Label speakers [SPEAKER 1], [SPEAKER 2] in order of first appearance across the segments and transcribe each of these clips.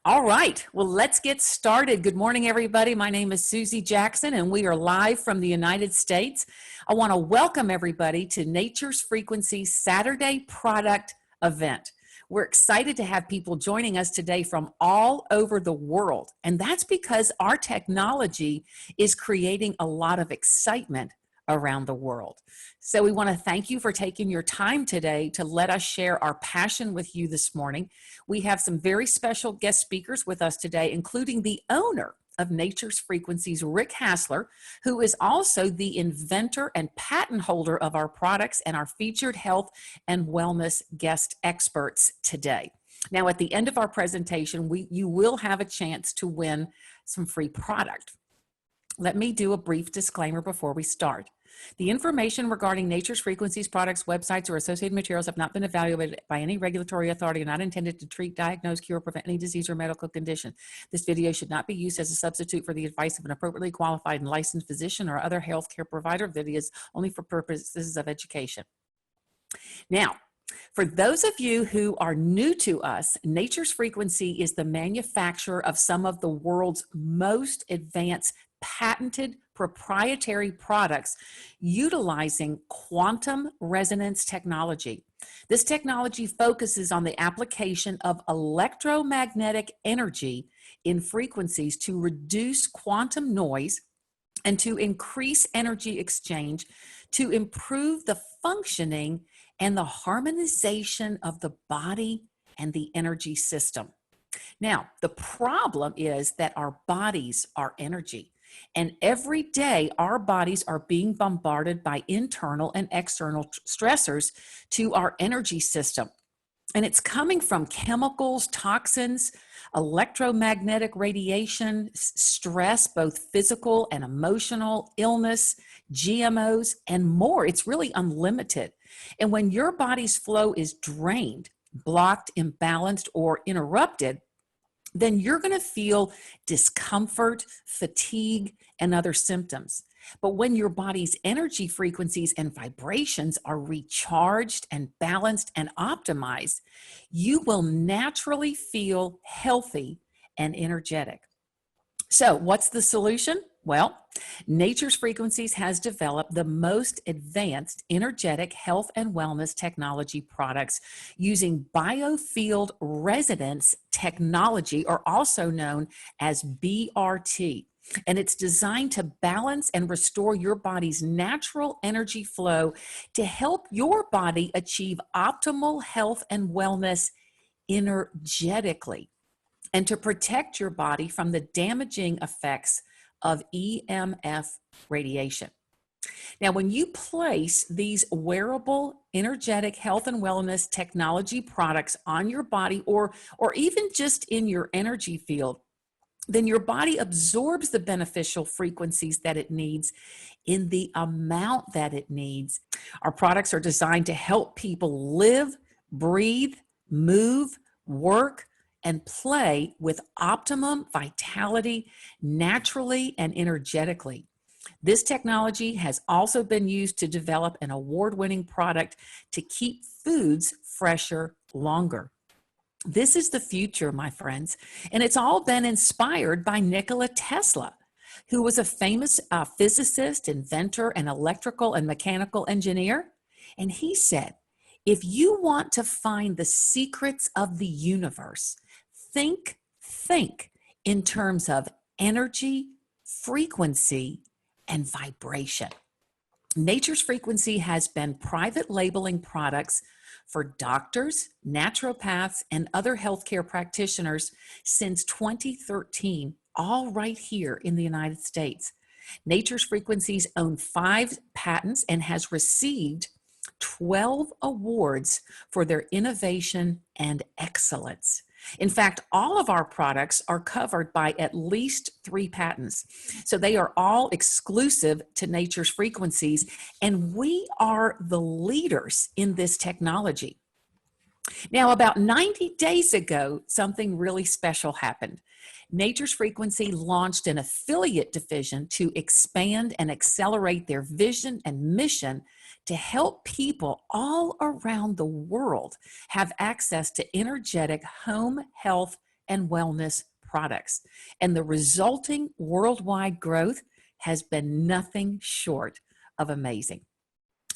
[SPEAKER 1] All right, well, let's get started. Good morning, everybody. My name is Susie Jackson, and we are live from the United States. I want to welcome everybody to Nature's Frequency Saturday Product Event. We're excited to have people joining us today from all over the world, and that's because our technology is creating a lot of excitement around the world. So we want to thank you for taking your time today to let us share our passion with you this morning. We have some very special guest speakers with us today, including the owner of Nature's Frequencies, Rick Hassler, who is also the inventor and patent holder of our products and our featured health and wellness guest experts today. Now, at the end of our presentation, you will have a chance to win some free product. Let me do a brief disclaimer before we start. The information regarding Nature's Frequencies products, websites, or associated materials have not been evaluated by any regulatory authority and not intended to treat, diagnose, cure, or prevent any disease or medical condition. This video should not be used as a substitute for the advice of an appropriately qualified and licensed physician or other healthcare provider. Videos only for purposes of education. Now, for those of you who are new to us, Nature's Frequency is the manufacturer of some of the world's most advanced patented proprietary products utilizing quantum resonance technology. This technology focuses on the application of electromagnetic energy in frequencies to reduce quantum noise and to increase energy exchange, to improve the functioning and the harmonization of the body and the energy system. Now, the problem is that our bodies are energy. And every day, our bodies are being bombarded by internal and external stressors to our energy system. And it's coming from chemicals, toxins, electromagnetic radiation, stress, both physical and emotional, illness, GMOs, and more. It's really unlimited. And when your body's flow is drained, blocked, imbalanced, or interrupted, then you're going to feel discomfort, fatigue, and other symptoms. But when your body's energy frequencies and vibrations are recharged and balanced and optimized, you will naturally feel healthy and energetic. So what's the solution? Well, Nature's Frequencies has developed the most advanced energetic health and wellness technology products using biofield resonance technology, or also known as BRT. And it's designed to balance and restore your body's natural energy flow to help your body achieve optimal health and wellness energetically, and to protect your body from the damaging effects of EMF radiation. Now, when you place these wearable, energetic health and wellness technology products on your body, or even just in your energy field, then your body absorbs the beneficial frequencies that it needs in the amount that it needs. Our products are designed to help people live, breathe, move, work, and play with optimum vitality naturally and energetically. This technology has also been used to develop an award-winning product to keep foods fresher longer. This is the future, my friends, and it's all been inspired by Nikola Tesla, who was a famous physicist, inventor, and electrical and mechanical engineer. And he said, if you want to find the secrets of the universe, think in terms of energy, frequency, and vibration. Nature's Frequency has been private labeling products for doctors, naturopaths, and other healthcare practitioners since 2013, all right here in the United States. Nature's Frequencies owns 5 patents and has received 12 awards for their innovation and excellence. In fact, all of our products are covered by at least 3 patents. So they are all exclusive to Nature's Frequencies, and we are the leaders in this technology. Now, about 90 days ago, something really special happened. Nature's Frequency launched an affiliate division to expand and accelerate their vision and mission to help people all around the world have access to energetic home health and wellness products. And the resulting worldwide growth has been nothing short of amazing.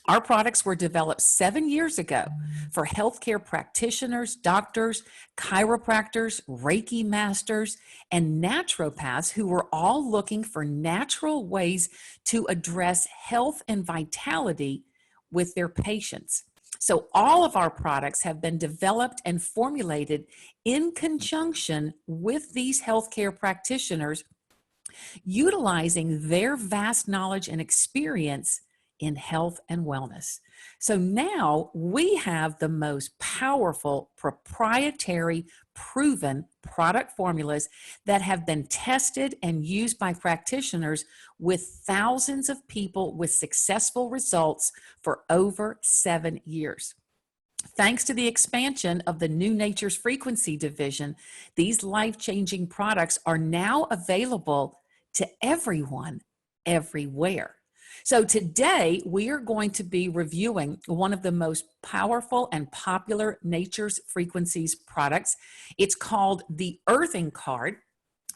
[SPEAKER 1] Our products were developed 7 years ago for healthcare practitioners, doctors, chiropractors, Reiki masters, and naturopaths who were all looking for natural ways to address health and vitality with their patients. So all of our products have been developed and formulated in conjunction with these healthcare practitioners, utilizing their vast knowledge and experience in health and wellness. So now we have the most powerful, proprietary, proven product formulas that have been tested and used by practitioners with thousands of people with successful results for over 7 years. Thanks to the expansion of the new Nature's Frequency division, these life-changing products are now available to everyone, everywhere. So today we are going to be reviewing one of the most powerful and popular Nature's Frequencies products. It's called the Earthing Card,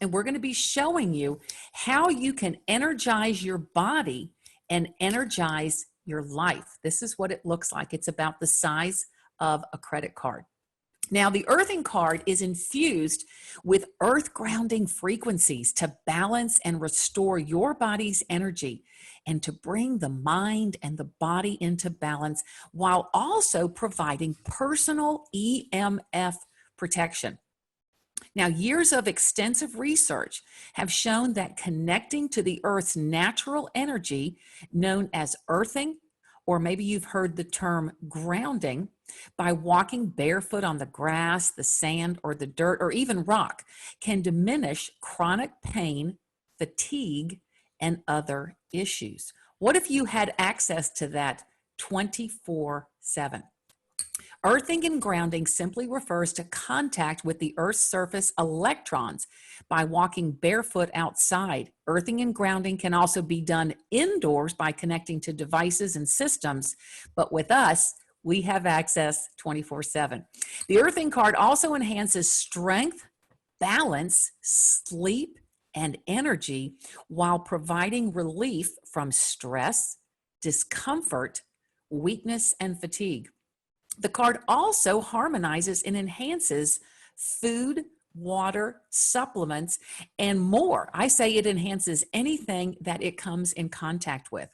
[SPEAKER 1] and we're going to be showing you how you can energize your body and energize your life. This is what it looks like. It's about the size of a credit card. Now, the Earthing Card is infused with earth grounding frequencies to balance and restore your body's energy and to bring the mind and the body into balance while also providing personal EMF protection. Now, years of extensive research have shown that connecting to the Earth's natural energy, known as earthing, or maybe you've heard the term grounding, by walking barefoot on the grass, the sand, or the dirt, or even rock, can diminish chronic pain, fatigue, and other issues. What if you had access to that 24/7? Earthing and grounding simply refers to contact with the Earth's surface electrons by walking barefoot outside. Earthing and grounding can also be done indoors by connecting to devices and systems, but with us, we have access 24/7. The Earthing Card also enhances strength, balance, sleep, and energy while providing relief from stress, discomfort, weakness, and fatigue. The card also harmonizes and enhances food, water, supplements, and more. I say it enhances anything that it comes in contact with.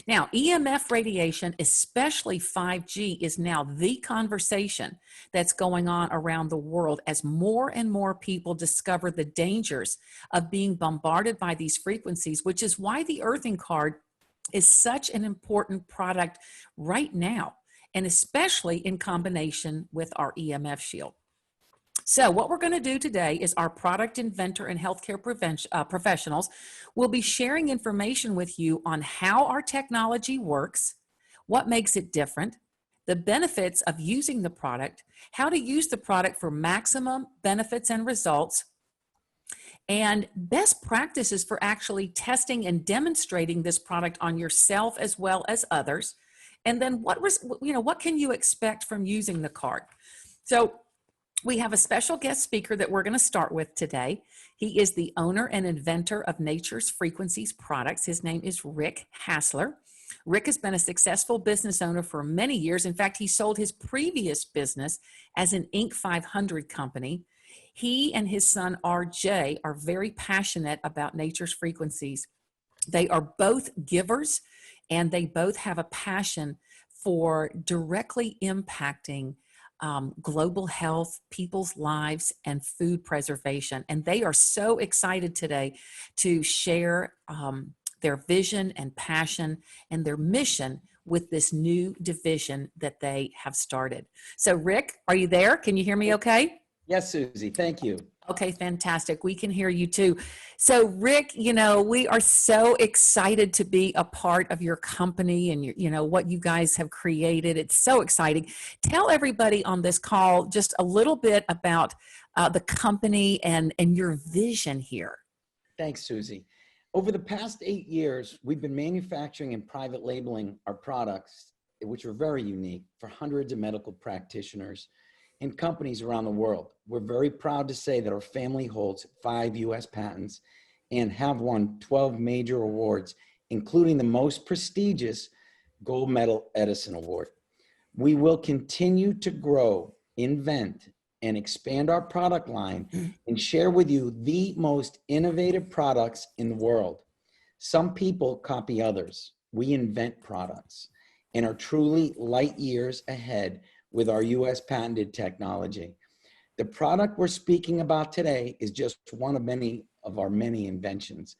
[SPEAKER 1] Now, EMF radiation, especially 5G, is now the conversation that's going on around the world as more and more people discover the dangers of being bombarded by these frequencies, which is why the Earthing Card is such an important product right now, and especially in combination with our EMF shield. So what we're going to do today is our product inventor and healthcare professionals will be sharing information with you on how our technology works, what makes it different, the benefits of using the product, how to use the product for maximum benefits and results, and best practices for actually testing and demonstrating this product on yourself as well as others. And then what can you expect from using the card? So we have a special guest speaker that we're going to start with today. He is the owner and inventor of Nature's Frequencies products. His name is Rick Hassler. Rick has been a successful business owner for many years. In fact, he sold his previous business as an Inc. 500 company. He and his son, RJ, are very passionate about Nature's Frequencies. They are both givers, and they both have a passion for directly impacting global health, people's lives, and food preservation. And they are so excited today to share their vision and passion and their mission with this new division that they have started. So Rick, are you there? Can you hear me okay?
[SPEAKER 2] Yes, Susie, thank you.
[SPEAKER 1] Okay, fantastic. We can hear you too. So Rick, we are so excited to be a part of your company and what you guys have created. It's so exciting. Tell everybody on this call just a little bit about the company and your vision here.
[SPEAKER 2] Thanks, Susie. Over the past 8 years, we've been manufacturing and private labeling our products, which are very unique, for hundreds of medical practitioners and companies around the world. We're very proud to say that our family holds 5 US patents and have won 12 major awards, including the most prestigious Gold Medal Edison Award. We will continue to grow, invent, and expand our product line and share with you the most innovative products in the world. Some people copy others. We invent products and are truly light years ahead with our US patented technology. The product we're speaking about today is just one of our many inventions.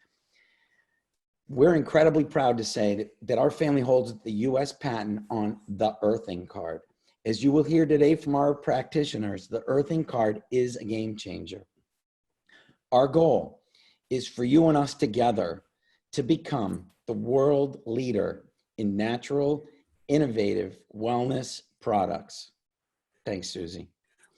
[SPEAKER 2] We're incredibly proud to say that our family holds the US patent on the earthing card. As you will hear today from our practitioners, the earthing card is a game changer. Our goal is for you and us together to become the world leader in natural, innovative wellness products. Thanks, Susie.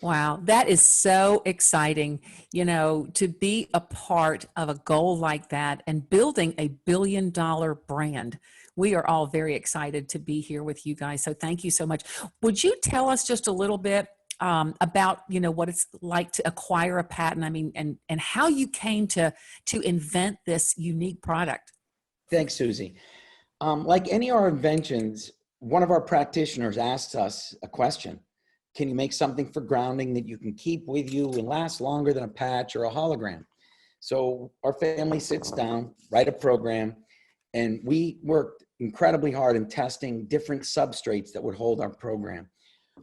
[SPEAKER 1] Wow, that is so exciting, you know, to be a part of a goal like that and building a billion-dollar brand. We are all very excited to be here with you guys. So thank you so much. Would you tell us just a little bit about, you know, what it's like to acquire a patent? I mean, and how you came to invent this unique product?
[SPEAKER 2] Thanks, Susie. Like any of our inventions, one of our practitioners asks us a question. Can you make something for grounding that you can keep with you and last longer than a patch or a hologram? So our family sits down, write a program, and we worked incredibly hard in testing different substrates that would hold our program.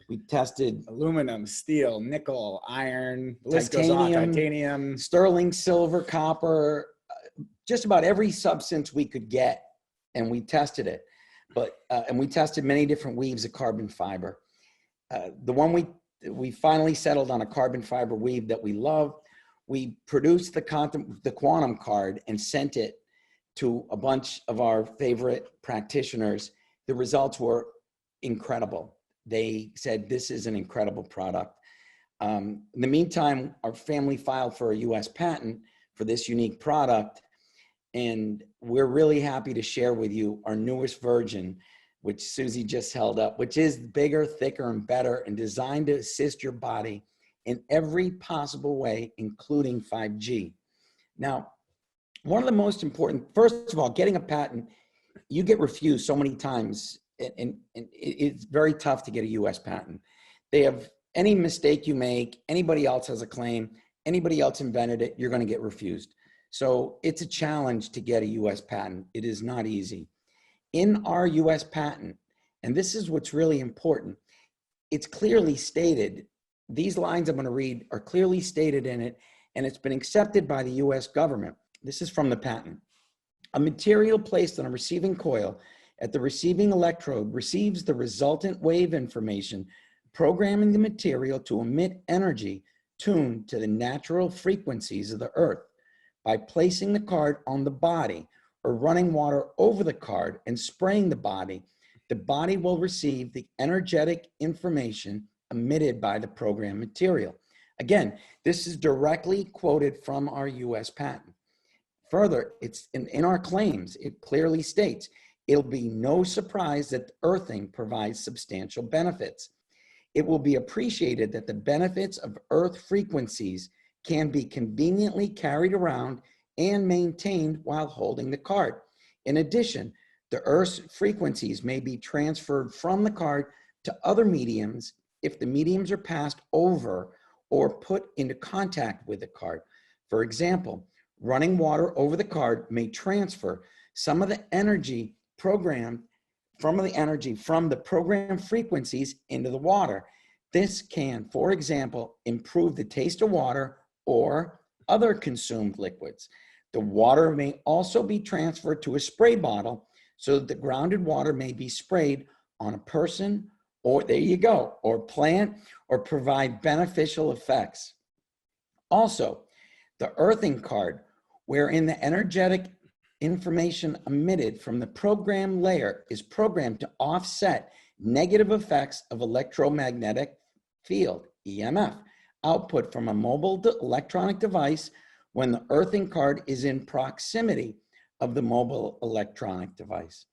[SPEAKER 2] We tested
[SPEAKER 3] aluminum, steel, nickel, iron, the list goes on, titanium,
[SPEAKER 2] sterling silver, copper, just about every substance we could get, and we tested it. And we tested many different weaves of carbon fiber. The one we finally settled on a carbon fiber weave that we love. We produced the quantum card and sent it to a bunch of our favorite practitioners. The results were incredible. They said, this is an incredible product. In the meantime, our family filed for a US patent for this unique product. And we're really happy to share with you our newest version, which Susie just held up, which is bigger, thicker, and better, and designed to assist your body in every possible way, including 5G. Now, one of the most important, first of all, getting a patent, you get refused so many times, and it's very tough to get a US patent. They have any mistake you make, anybody else has a claim, anybody else invented it, you're gonna get refused. So it's a challenge to get a US patent. It is not easy. In our US patent, and this is what's really important, it's clearly stated, these lines I'm going to read are clearly stated in it, and it's been accepted by the US government. This is from the patent. A material placed on a receiving coil at the receiving electrode receives the resultant wave information, programming the material to emit energy tuned to the natural frequencies of the earth. By placing the card on the body, or running water over the card and spraying the body will receive the energetic information emitted by the program material. Again, this is directly quoted from our US patent. Further, it's in our claims, it clearly states, it'll be no surprise that earthing provides substantial benefits. It will be appreciated that the benefits of earth frequencies can be conveniently carried around and maintained while holding the card. In addition, the Earth's frequencies may be transferred from the card to other mediums if the mediums are passed over or put into contact with the card. For example, running water over the card may transfer some of the energy from the program frequencies into the water. This can, for example, improve the taste of water or other consumed liquids. The water may also be transferred to a spray bottle so that the grounded water may be sprayed on a person, or there you go, or plant, or provide beneficial effects. Also, the earthing card, wherein the energetic information emitted from the program layer is programmed to offset negative effects of electromagnetic field, EMF, output from a mobile electronic device when the earthing card is in proximity of the mobile electronic device.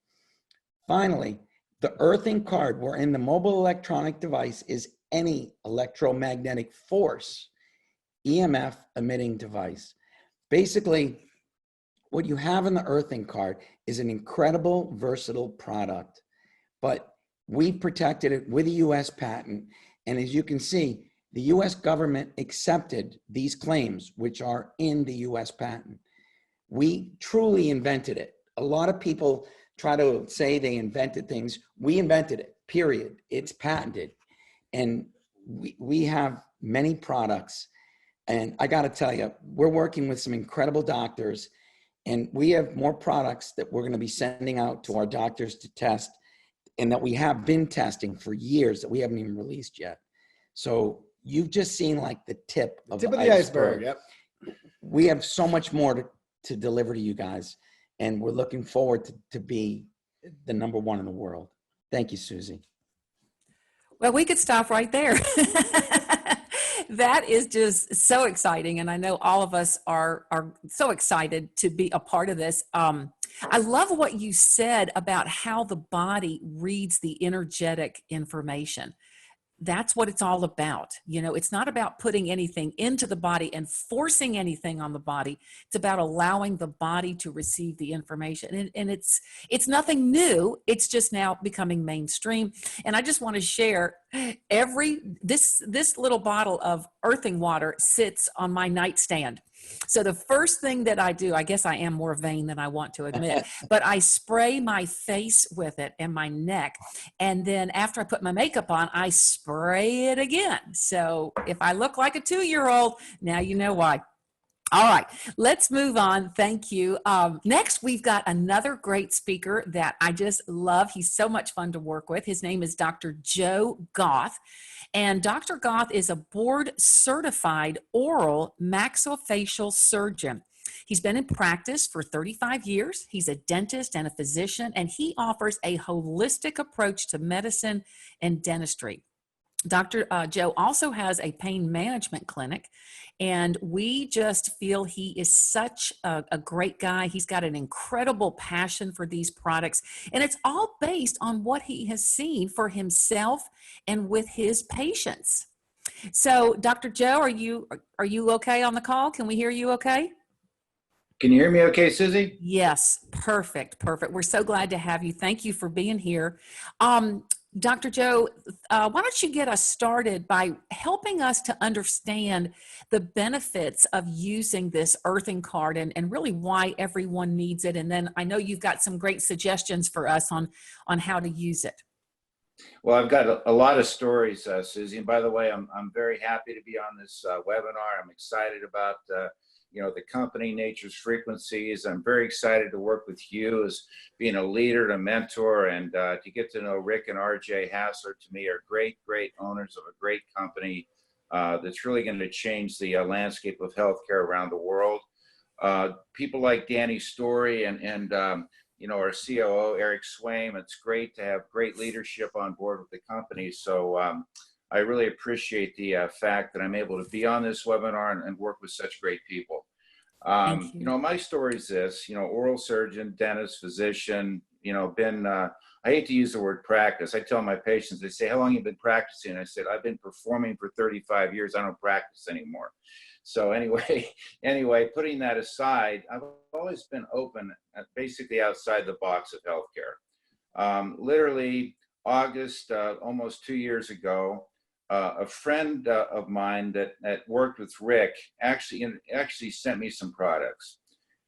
[SPEAKER 2] Finally, the earthing card wherein the mobile electronic device is any electromagnetic force EMF emitting device. Basically, what you have in the earthing card is an incredible, versatile product, but we protected it with a US patent. And as you can see, the US government accepted these claims, which are in the US patent. We truly invented it. A lot of people try to say they invented things. We invented it, period. It's patented. And we have many products. And I got to tell you, we're working with some incredible doctors, and we have more products that we're going to be sending out to our doctors to test, and that we have been testing for years that we haven't even released yet. So you've just seen like the tip of the iceberg.
[SPEAKER 3] Yep.
[SPEAKER 2] We have so much more to deliver to you guys, and we're looking forward to be the #1 in the world. Thank you, Susie.
[SPEAKER 1] Well, we could stop right there. That is just so exciting. And I know all of us are so excited to be a part of this. I love what you said about how the body reads the energetic information. That's what it's all about. You know, it's not about putting anything into the body and forcing anything on the body. It's about allowing the body to receive the information. And it's nothing new. It's just now becoming mainstream. And I just want to share this little bottle of earthing water sits on my nightstand. So the first thing that I do, I guess I am more vain than I want to admit, but I spray my face with it and my neck. And then after I put my makeup on, I spray it again. So if I look like a 2-year-old, now you know why. All right, let's move on. Thank you. Next, we've got another great speaker that I just love. He's so much fun to work with. His name is Dr. Joe Goth. And Dr. Goth is a board-certified oral maxillofacial surgeon. He's been in practice for 35 years. He's a dentist and a physician, and he offers a holistic approach to medicine and dentistry. Dr. Joe also has a pain management clinic, and we just feel he is such a great guy. He's got an incredible passion for these products, and it's all based on what he has seen for himself and with his patients. So, Dr. Joe, are you okay on the call? Can we hear you okay?
[SPEAKER 4] Can you hear me okay, Susie?
[SPEAKER 1] Yes, perfect. We're so glad to have you. Thank you for being here. Dr. Joe, why don't you get us started by helping us to understand the benefits of using this earthing card and really why everyone needs it. And then I know you've got some great suggestions for us on how to use it.
[SPEAKER 4] Well, I've got a lot of stories, Susie. And by the way, I'm very happy to be on this webinar. I'm excited about the company, Nature's Frequencies. I'm very excited to work with you as being a leader and a mentor, and to get to know Rick and RJ Hassler. To me, are great owners of a great company that's really going to change the landscape of healthcare around the world. People like Danny Story and our COO, Eric Swaim. It's great to have great leadership on board with the company. So I really appreciate the fact that I'm able to be on this webinar and work with such great people. My story is this, oral surgeon, dentist, physician, I hate to use the word practice. I tell my patients, they say, how long have you been practicing? I said, I've been performing for 35 years. I don't practice anymore. So anyway, putting that aside, I've always been open, basically outside the box of healthcare. Literally August, almost 2 years ago, a friend of mine that worked with Rick actually sent me some products.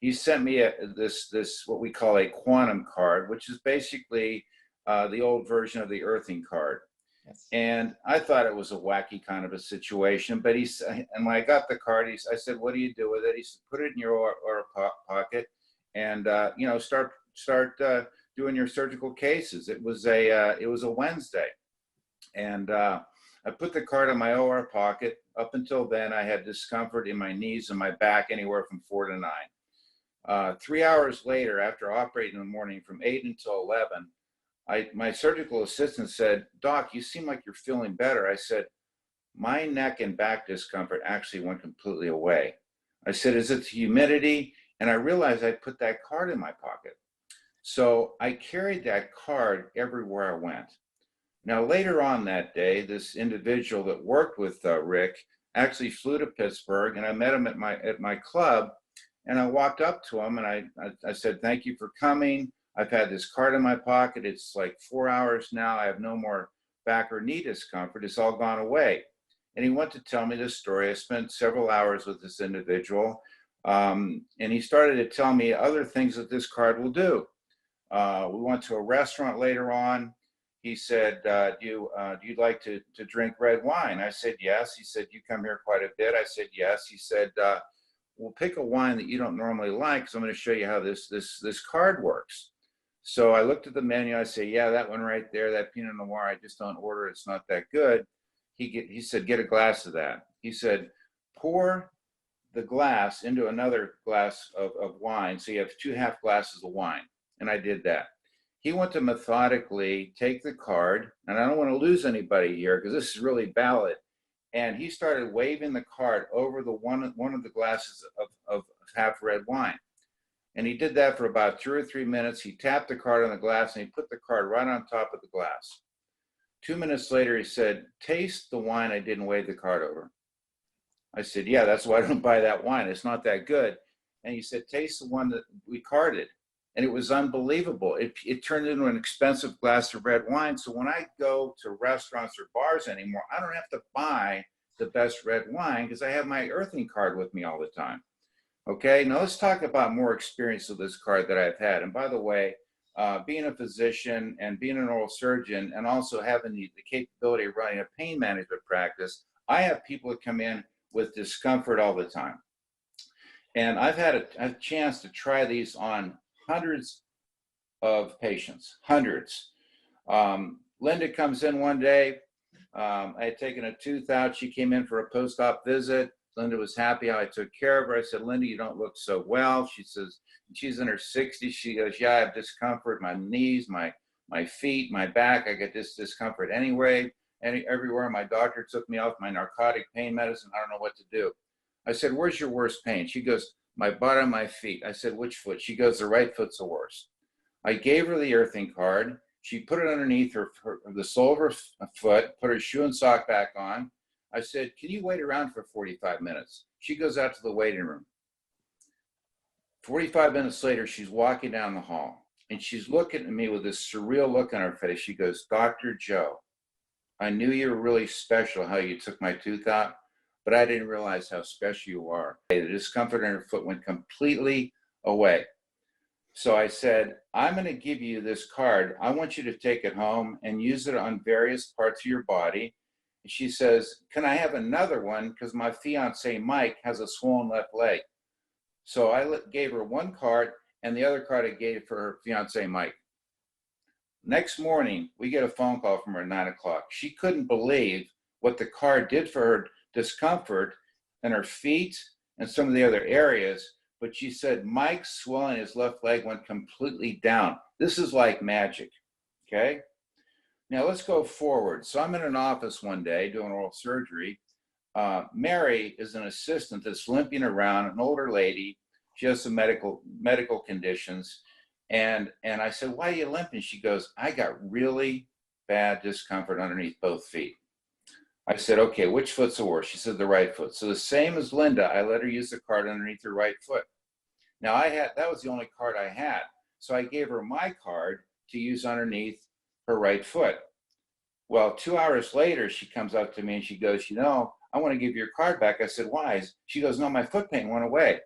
[SPEAKER 4] He sent me this what we call a quantum card, which is basically the old version of the earthing card.
[SPEAKER 2] Yes.
[SPEAKER 4] And I thought it was a wacky kind of a situation, but and when I got the card, I said, "What do you do with it?" He said, "Put it in your or pocket, and start doing your surgical cases." It was a Wednesday, and I put the card in my OR pocket. Up until then, I had discomfort in my knees and my back, anywhere from 4 to 9. 3 hours later, after operating in the morning from 8 until 11, my surgical assistant said, "Doc, you seem like you're feeling better." I said, "My neck and back discomfort actually went completely away." I said, "Is it the humidity?" And I realized I put that card in my pocket. So I carried that card everywhere I went. Now, later on that day, this individual that worked with Rick actually flew to Pittsburgh, and I met him at my club. And I walked up to him and I said, "Thank you for coming. I've had this card in my pocket. It's like 4 hours now. I have no more back or knee discomfort. It's all gone away." And he went to tell me this story. I spent several hours with this individual. And he started to tell me other things that this card will do. We went to a restaurant later on. He said, do you like to drink red wine? I said, yes. He said, you come here quite a bit. I said, yes. He said, we'll pick a wine that you don't normally like, because I'm going to show you how this card works. So I looked at the menu. I say, yeah, that one right there, that Pinot Noir, I just don't order. It's not that good. He said, get a glass of that. He said, pour the glass into another glass of wine. So you have 2 half glasses of wine. And I did that. He went to methodically take the card, and I don't want to lose anybody here because this is really valid. And he started waving the card over the one of the glasses of half red wine. And he did that for about 2 or 3 minutes. He tapped the card on the glass and he put the card right on top of the glass. 2 minutes later, he said, taste the wine I didn't wave the card over. I said, yeah, that's why I don't buy that wine. It's not that good. And he said, taste the one that we carded. And it was unbelievable. It turned into an expensive glass of red wine. So when I go to restaurants or bars anymore, I don't have to buy the best red wine because I have my earthing card with me all the time. Okay, now let's talk about more experience with this card that I've had. And by the way, being a physician and being an oral surgeon and also having the capability of running a pain management practice, I have people that come in with discomfort all the time. And I've had a chance to try these on hundreds of patients, hundreds. Linda comes in one day. I had taken a tooth out. She came in for a post-op visit. Linda was happy how I took care of her. I said, Linda, you don't look so well. She says, she's in her 60s. She goes, yeah, I have discomfort, my knees, my feet, my back. I get this discomfort anyway, everywhere. My doctor took me off my narcotic pain medicine. I don't know what to do. I said, where's your worst pain? She goes, my bottom of my feet. I said, which foot? She goes, the right foot's the worst. I gave her the earthing card. She put it underneath the sole of her foot, put her shoe and sock back on. I said, can you wait around for 45 minutes? She goes out to the waiting room. 45 minutes later, she's walking down the hall and she's looking at me with this surreal look on her face. She goes, Dr. Joe, I knew you were really special how you took my tooth out, but I didn't realize how special you are. The discomfort in her foot went completely away. So I said, I'm going to give you this card. I want you to take it home and use it on various parts of your body. And she says, can I have another one? Because my fiance, Mike, has a swollen left leg. So I gave her one card, and the other card I gave for her fiance, Mike. Next morning, we get a phone call from her at 9 o'clock. She couldn't believe what the card did for her discomfort in her feet and some of the other areas. But she said Mike's swelling his left leg went completely down. This is like magic, okay? Now let's go forward. So I'm in an office one day doing oral surgery. Mary is an assistant that's limping around, an older lady. She has some medical conditions. And I said, why are you limping? She goes, I got really bad discomfort underneath both feet. I said, okay, which foot's the worst? She said, the right foot. So the same as Linda, I let her use the card underneath her right foot. Now that was the only card I had. So I gave her my card to use underneath her right foot. Well, 2 hours later, she comes up to me and she goes, I want to give your card back. I said, why? She goes, no, my foot pain went away.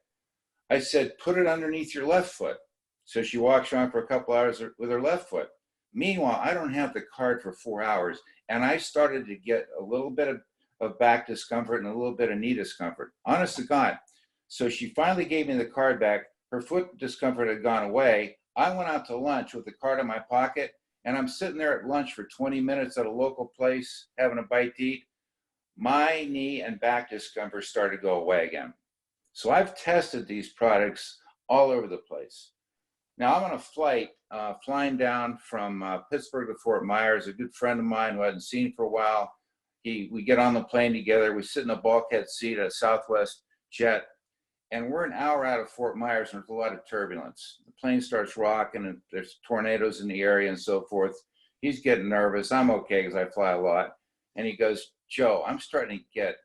[SPEAKER 4] I said, put it underneath your left foot. So she walks around for a couple hours with her left foot. Meanwhile, I don't have the card for 4 hours. And I started to get a little bit of back discomfort and a little bit of knee discomfort. Honest to God. So she finally gave me the card back. Her foot discomfort had gone away. I went out to lunch with the card in my pocket, and I'm sitting there at lunch for 20 minutes at a local place, having a bite to eat. My knee and back discomfort started to go away again. So I've tested these products all over the place. Now I'm on a flight flying down from Pittsburgh to Fort Myers. A good friend of mine who I hadn't seen for a while. We get on the plane together. We sit in a bulkhead seat at a Southwest jet, and we're an hour out of Fort Myers, and there's a lot of turbulence. The plane starts rocking, and there's tornadoes in the area and so forth. He's getting nervous. I'm okay because I fly a lot. And he goes, Joe, I'm starting to get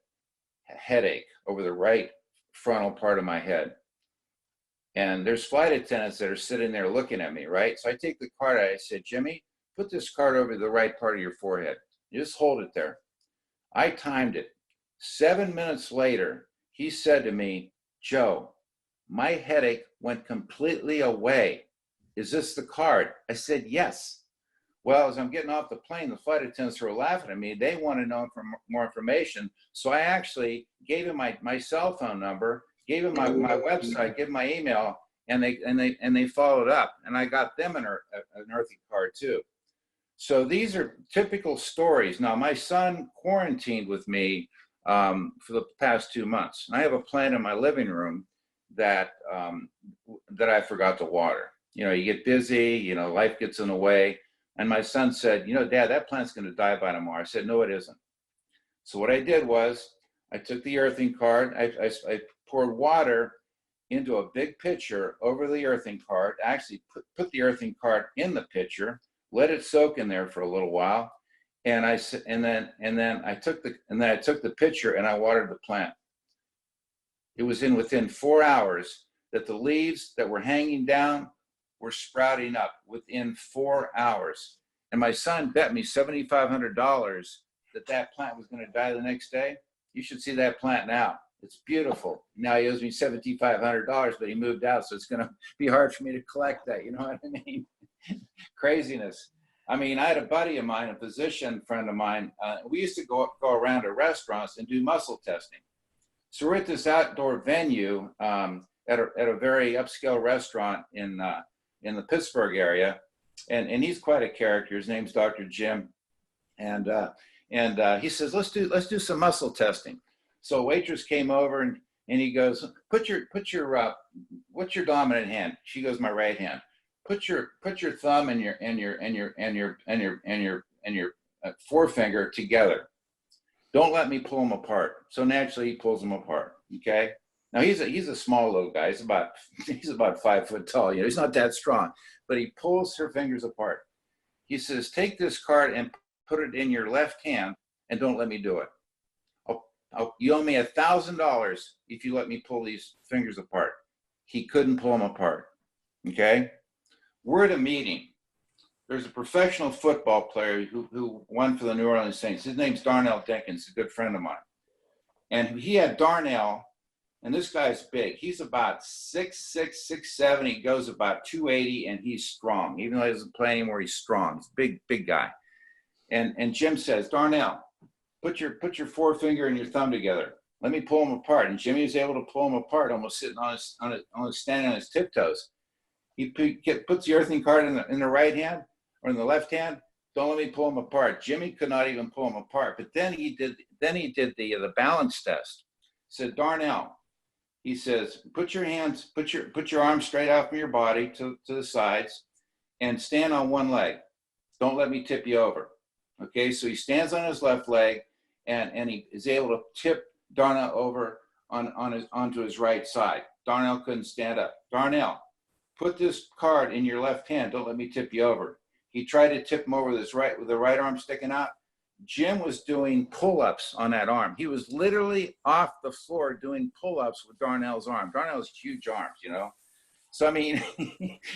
[SPEAKER 4] a headache over the right frontal part of my head. And there's flight attendants that are sitting there looking at me, right? So I take the card out. I said, Jimmy, put this card over the right part of your forehead. You just hold it there. I timed it. 7 minutes later, he said to me, Joe, my headache went completely away. Is this the card? I said, yes. Well, as I'm getting off the plane, the flight attendants were laughing at me. They want to know more information. So I actually gave him my cell phone number, gave him my website, gave him my email, and they followed up. And I got them an earthing card too. So these are typical stories. Now, my son quarantined with me for the past 2 months. And I have a plant in my living room that I forgot to water. You know, you get busy, you know, life gets in the way. And my son said, you know, Dad, that plant's going to die by tomorrow. I said, no, it isn't. So what I did was I took the earthing card. I poured water into a big pitcher over the earthing card, actually put the earthing card in the pitcher, let it soak in there for a little while. And then I took the pitcher and I watered the plant. It was within 4 hours that the leaves that were hanging down were sprouting up within 4 hours. And my son bet me $7,500 that plant was going to die the next day. You should see that plant now. It's beautiful. Now he owes me $7,500, but he moved out, so it's going to be hard for me to collect that. You know what I mean? Craziness. I mean, I had a buddy of mine, a physician friend of mine. We used to go around to restaurants and do muscle testing. So we're at this outdoor venue at a very upscale restaurant in the Pittsburgh area, and he's quite a character. His name's Dr. Jim, and he says, let's do some muscle testing. So a waitress came over and he goes, put your what's your dominant hand? She goes, my right hand. Put your thumb and your forefinger together. Don't let me pull them apart. So naturally he pulls them apart. Okay. Now he's a small little guy. He's about 5 foot tall. You know, he's not that strong, but he pulls her fingers apart. He says, take this card and put it in your left hand and don't let me do it. You owe me $1,000 if you let me pull these fingers apart. He couldn't pull them apart. Okay. We're at a meeting. There's a professional football player who won for the New Orleans Saints. His name's Darnell Dinkins, a good friend of mine. And he had Darnell, and this guy's big. He's about 6'6", 6'7". He goes about 280, and he's strong. Even though he doesn't play anymore, he's strong. He's a big guy. And Jim says, Darnell, put your forefinger and your thumb together. Let me pull them apart. And Jimmy was able to pull them apart, almost sitting standing on his tiptoes. He puts the earthing card in the right hand or in the left hand. Don't let me pull them apart. Jimmy could not even pull them apart. But then he did the balance test. Said, Darnell, he says, put your arms straight out from your body to the sides and stand on one leg. Don't let me tip you over. Okay, so he stands on his left leg and he is able to tip Darnell over onto his right side. Darnell couldn't stand up. Darnell, put this card in your left hand. Don't let me tip you over. He tried to tip him over with the right arm sticking out. Jim was doing pull-ups on that arm. He was literally off the floor doing pull-ups with Darnell's arm. Darnell's huge arms, you know. So, I mean,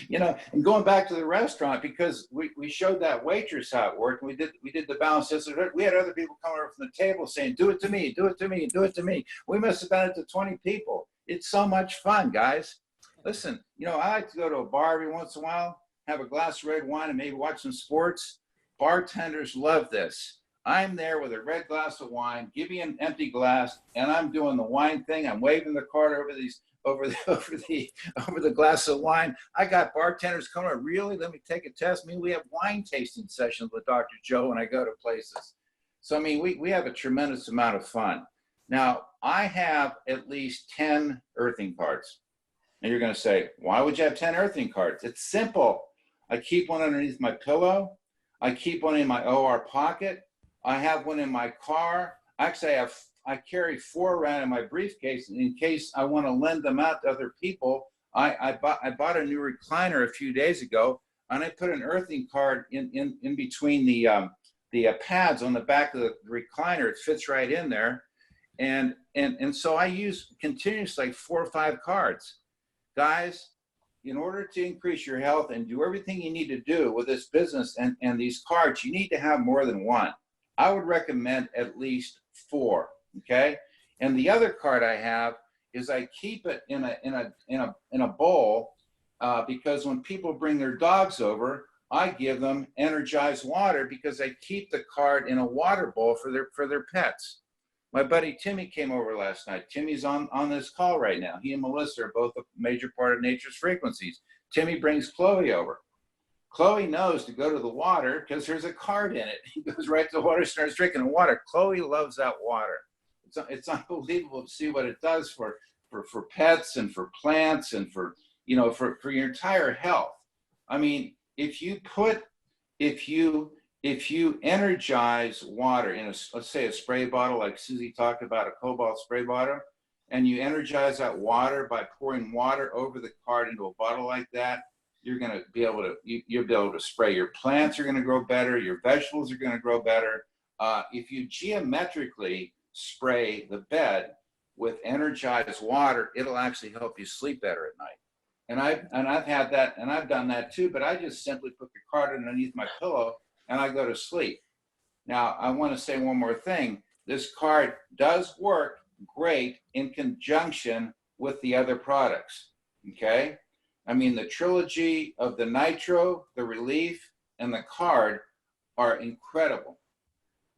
[SPEAKER 4] you know, and going back to the restaurant, because we showed that waitress how it worked. We did the balance test. We had other people coming over from the table saying, do it to me, do it to me, do it to me. We must have done it to 20 people. It's so much fun, guys. Listen, you know, I like to go to a bar every once in a while, have a glass of red wine and maybe watch some sports. Bartenders love this. I'm there with a red glass of wine, give me an empty glass, and I'm doing the wine thing. I'm waving the card over the glass of wine. I got bartenders coming up, really? Let me take a test. I mean, we have wine tasting sessions with Dr. Joe when I go to places. So, I mean, we have a tremendous amount of fun. Now, I have at least 10 earthing cards. And you're going to say, why would you have 10 earthing cards? It's simple. I keep one underneath my pillow. I keep one in my OR pocket. I have one in my car. Actually, I carry 4 around in my briefcase in case I want to lend them out to other people. I bought a new recliner a few days ago. and I put an earthing card in between the pads on the back of the recliner. It fits right in there. And so I use continuously like 4 or 5 cards. Guys, in order to increase your health and do everything you need to do with this business and these cards, you need to have more than one. I would recommend at least 4, okay? And the other card I have is I keep it in a bowl because when people bring their dogs over, I give them energized water because I keep the card in a water bowl for their pets. My buddy Timmy came over last night. Timmy's on this call right now. He and Melissa are both a major part of Nature's Frequencies. Timmy brings Chloe over. Chloe knows to go to the water because there's a card in it. He goes right to the water, starts drinking the water. Chloe loves that water. It's unbelievable to see what it does for pets and for plants and for your entire health. I mean, if you energize water in let's say a spray bottle, like Susie talked about, a cobalt spray bottle, and you energize that water by pouring water over the card into a bottle like that, you're going to be able to, you'll be able to spray. Your plants are going to grow better. Your vegetables are going to grow better. If you geometrically spray the bed with energized water, it'll actually help you sleep better at night. And I've had that, and I've done that too, but I just simply put the card underneath my pillow and I go to sleep. Now, I want to say one more thing. This card does work great in conjunction with the other products, okay? I mean, the trilogy of the Nitro, the Relief, and the card are incredible.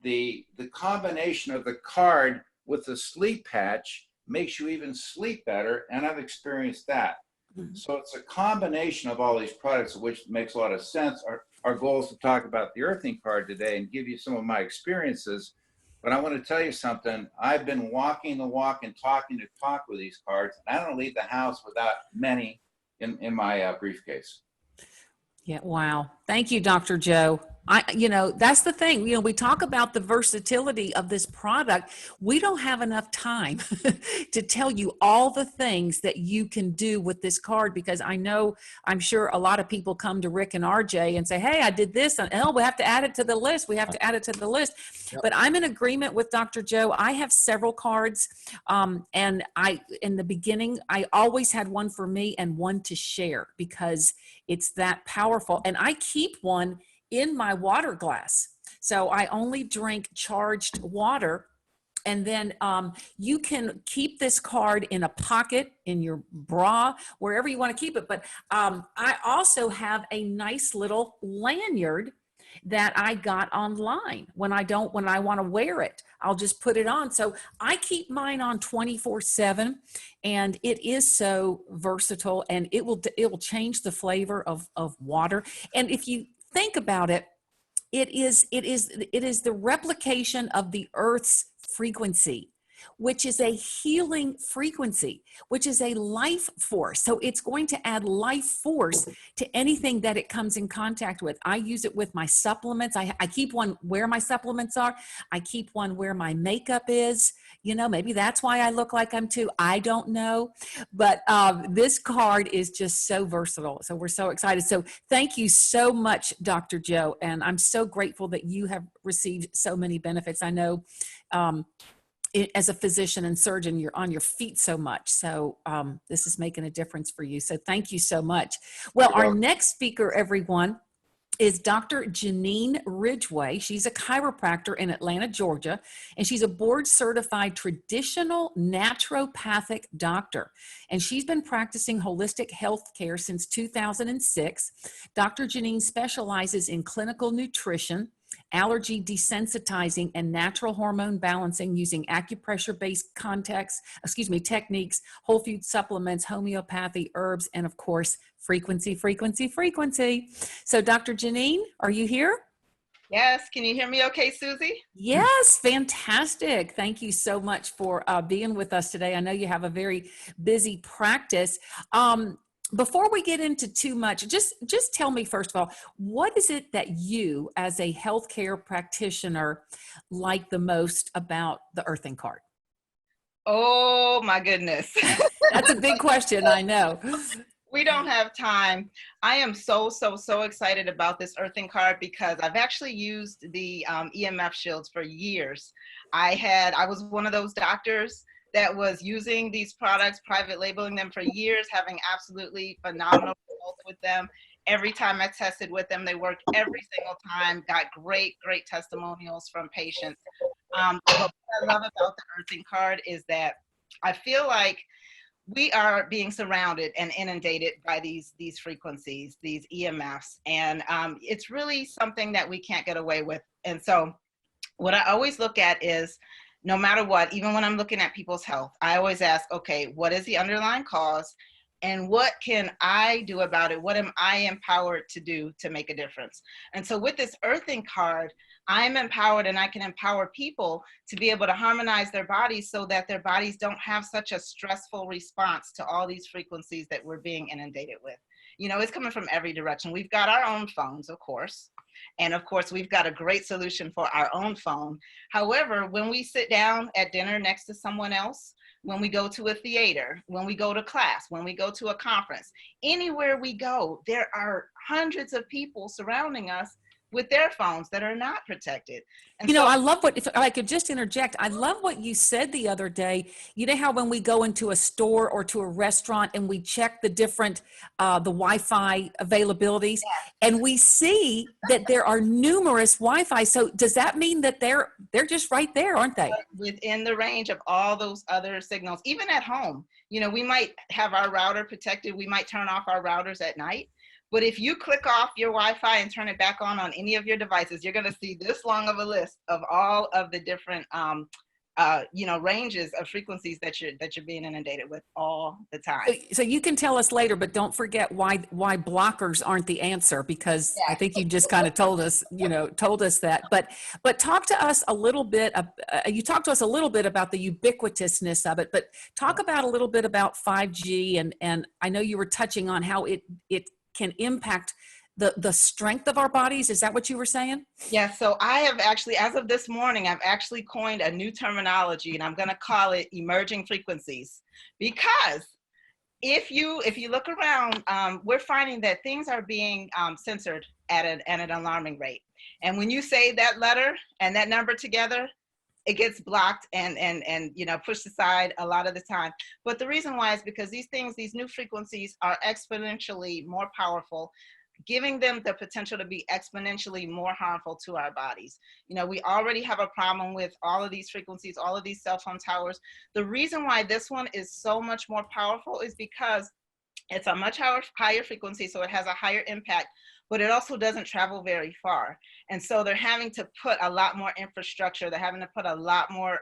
[SPEAKER 4] The combination of the card with the sleep patch makes you even sleep better, and I've experienced that. So it's a combination of all these products, which makes a lot of sense. Our goal is to talk about the earthing card today and give you some of my experiences. But I want to tell you something. I've been walking the walk and talking the talk with these cards. And I don't leave the house without many in my briefcase.
[SPEAKER 1] Yeah. Wow. Thank you, Dr. Joe. That's the thing, we talk about the versatility of this product. We don't have enough time to tell you all the things that you can do with this card, because I'm sure a lot of people come to Rick and RJ and say, hey, I did this, and we have to add it to the list. We have to add it to the list. Yep. But I'm in agreement with Dr. Joe. I have several cards. And in the beginning, I always had one for me and one to share because it's that powerful. And I keep one in my water glass. So I only drink charged water. And then you can keep this card in a pocket, in your bra, wherever you want to keep it. But I also have a nice little lanyard that I got online. When I want to wear it, I'll just put it on. So I keep mine on 24/7, and it is so versatile, and it will change the flavor of water. And if you think about it, it is the replication of the Earth's frequency, which is a healing frequency, which is a life force. So it's going to add life force to anything that it comes in contact with. I use it with my supplements. I keep one where my supplements are. I keep one where my makeup is. Maybe that's why I look like I'm too. I don't know. But this card is just so versatile. So we're so excited. So thank you so much, Dr. Joe. And I'm so grateful that you have received so many benefits. I know as a physician and surgeon, you're on your feet so much. So this is making a difference for you. So thank you so much. Well, our next speaker, everyone, is Dr. JeNeen Ridgeway. She's a chiropractor in Atlanta, Georgia, and she's a board-certified traditional naturopathic doctor. And she's been practicing holistic health care since 2006. Dr. JeNeen specializes in clinical nutrition, allergy desensitizing, and natural hormone balancing using acupressure-based techniques, whole food supplements, homeopathy, herbs, and of course, frequency. So Dr. JeNeen, are you here?
[SPEAKER 5] Yes. Can you hear me okay, Susie?
[SPEAKER 1] Yes. Fantastic. Thank you so much for being with us today. I know you have a very busy practice. Before we get into too much, just tell me, first of all, what is it that you as a healthcare practitioner like the most about the earthing card?
[SPEAKER 5] Oh my goodness.
[SPEAKER 1] That's a big question, I know.
[SPEAKER 5] We don't have time. I am so excited about this earthing card because I've actually used the EMF shields for years. I was one of those doctors that was using these products, private labeling them for years, having absolutely phenomenal results with them. Every time I tested with them, they worked every single time, got great testimonials from patients. But what I love about the earthing card is that I feel like we are being surrounded and inundated by these frequencies, these EMFs, and it's really something that we can't get away with. And so what I always look at is, no matter what, even when I'm looking at people's health, I always ask, okay, what is the underlying cause? And what can I do about it? What am I empowered to do to make a difference? And so with this earthing card, I'm empowered and I can empower people to be able to harmonize their bodies so that their bodies don't have such a stressful response to all these frequencies that we're being inundated with. You know, it's coming from every direction. We've got our own phones, of course. And of course, we've got a great solution for our own phone. However, when we sit down at dinner next to someone else, when we go to a theater, when we go to class, when we go to a conference, anywhere we go, there are hundreds of people surrounding us with their phones that are not protected. And
[SPEAKER 1] You know,
[SPEAKER 5] so,
[SPEAKER 1] I love what, if I could just interject, I love what you said the other day. You know how when we go into a store or to a restaurant and we check the different, the Wi-Fi availabilities, and we see that there are numerous Wi-Fi. So does that mean that they're just right there, aren't they?
[SPEAKER 5] within the range of all those other signals, even at home, you know, we might have our router protected. We might turn off our routers at night. But if you click off your Wi-Fi and turn it back on any of your devices, you're going to see this long of a list of all of the different, you know, ranges of frequencies that you're being inundated with all the time.
[SPEAKER 1] So you can tell us later, but don't forget why blockers aren't the answer, because I think you just kind of told us that. But talk to us a little bit. You talked to us a little bit about the ubiquitousness of it, but talk about a little bit about 5G, and I know you were touching on how it can impact the strength of our bodies. Is that what you were saying?
[SPEAKER 5] Yeah, so I have actually, as of this morning, I've actually coined a new terminology, and I'm going to call it emerging frequencies. Because if you look around, we're finding that things are being censored at an alarming rate. And when you say that letter and that number together, it gets blocked and you know, pushed aside a lot of the time. But the reason why is because these new frequencies are exponentially more powerful, giving them the potential to be exponentially more harmful to our bodies. You know, we already have a problem with all of these frequencies, all of these cell phone towers. The reason why this one is so much more powerful is because it's a much higher frequency, so it has a higher impact, but it also doesn't travel very far. And so they're having to put a lot more infrastructure. They're having to put a lot more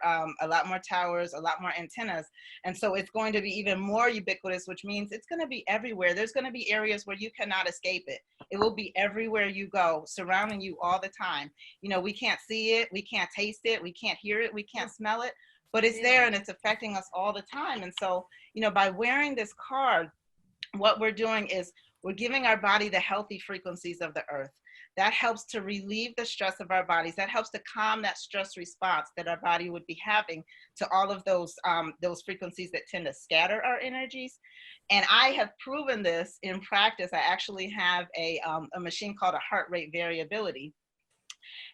[SPEAKER 5] towers, a lot more antennas. And so it's going to be even more ubiquitous, which means it's going to be everywhere. There's going to be areas where you cannot escape it. It will be everywhere you go, surrounding you all the time. You know, we can't see it, we can't taste it, we can't hear it, we can't smell it, but it's there and it's affecting us all the time. And so, you know, by wearing this card, what we're doing is we're giving our body the healthy frequencies of the earth. That helps to relieve the stress of our bodies. That helps to calm that stress response that our body would be having to all of those frequencies that tend to scatter our energies. And I have proven this in practice. I actually have a machine called a heart rate variability.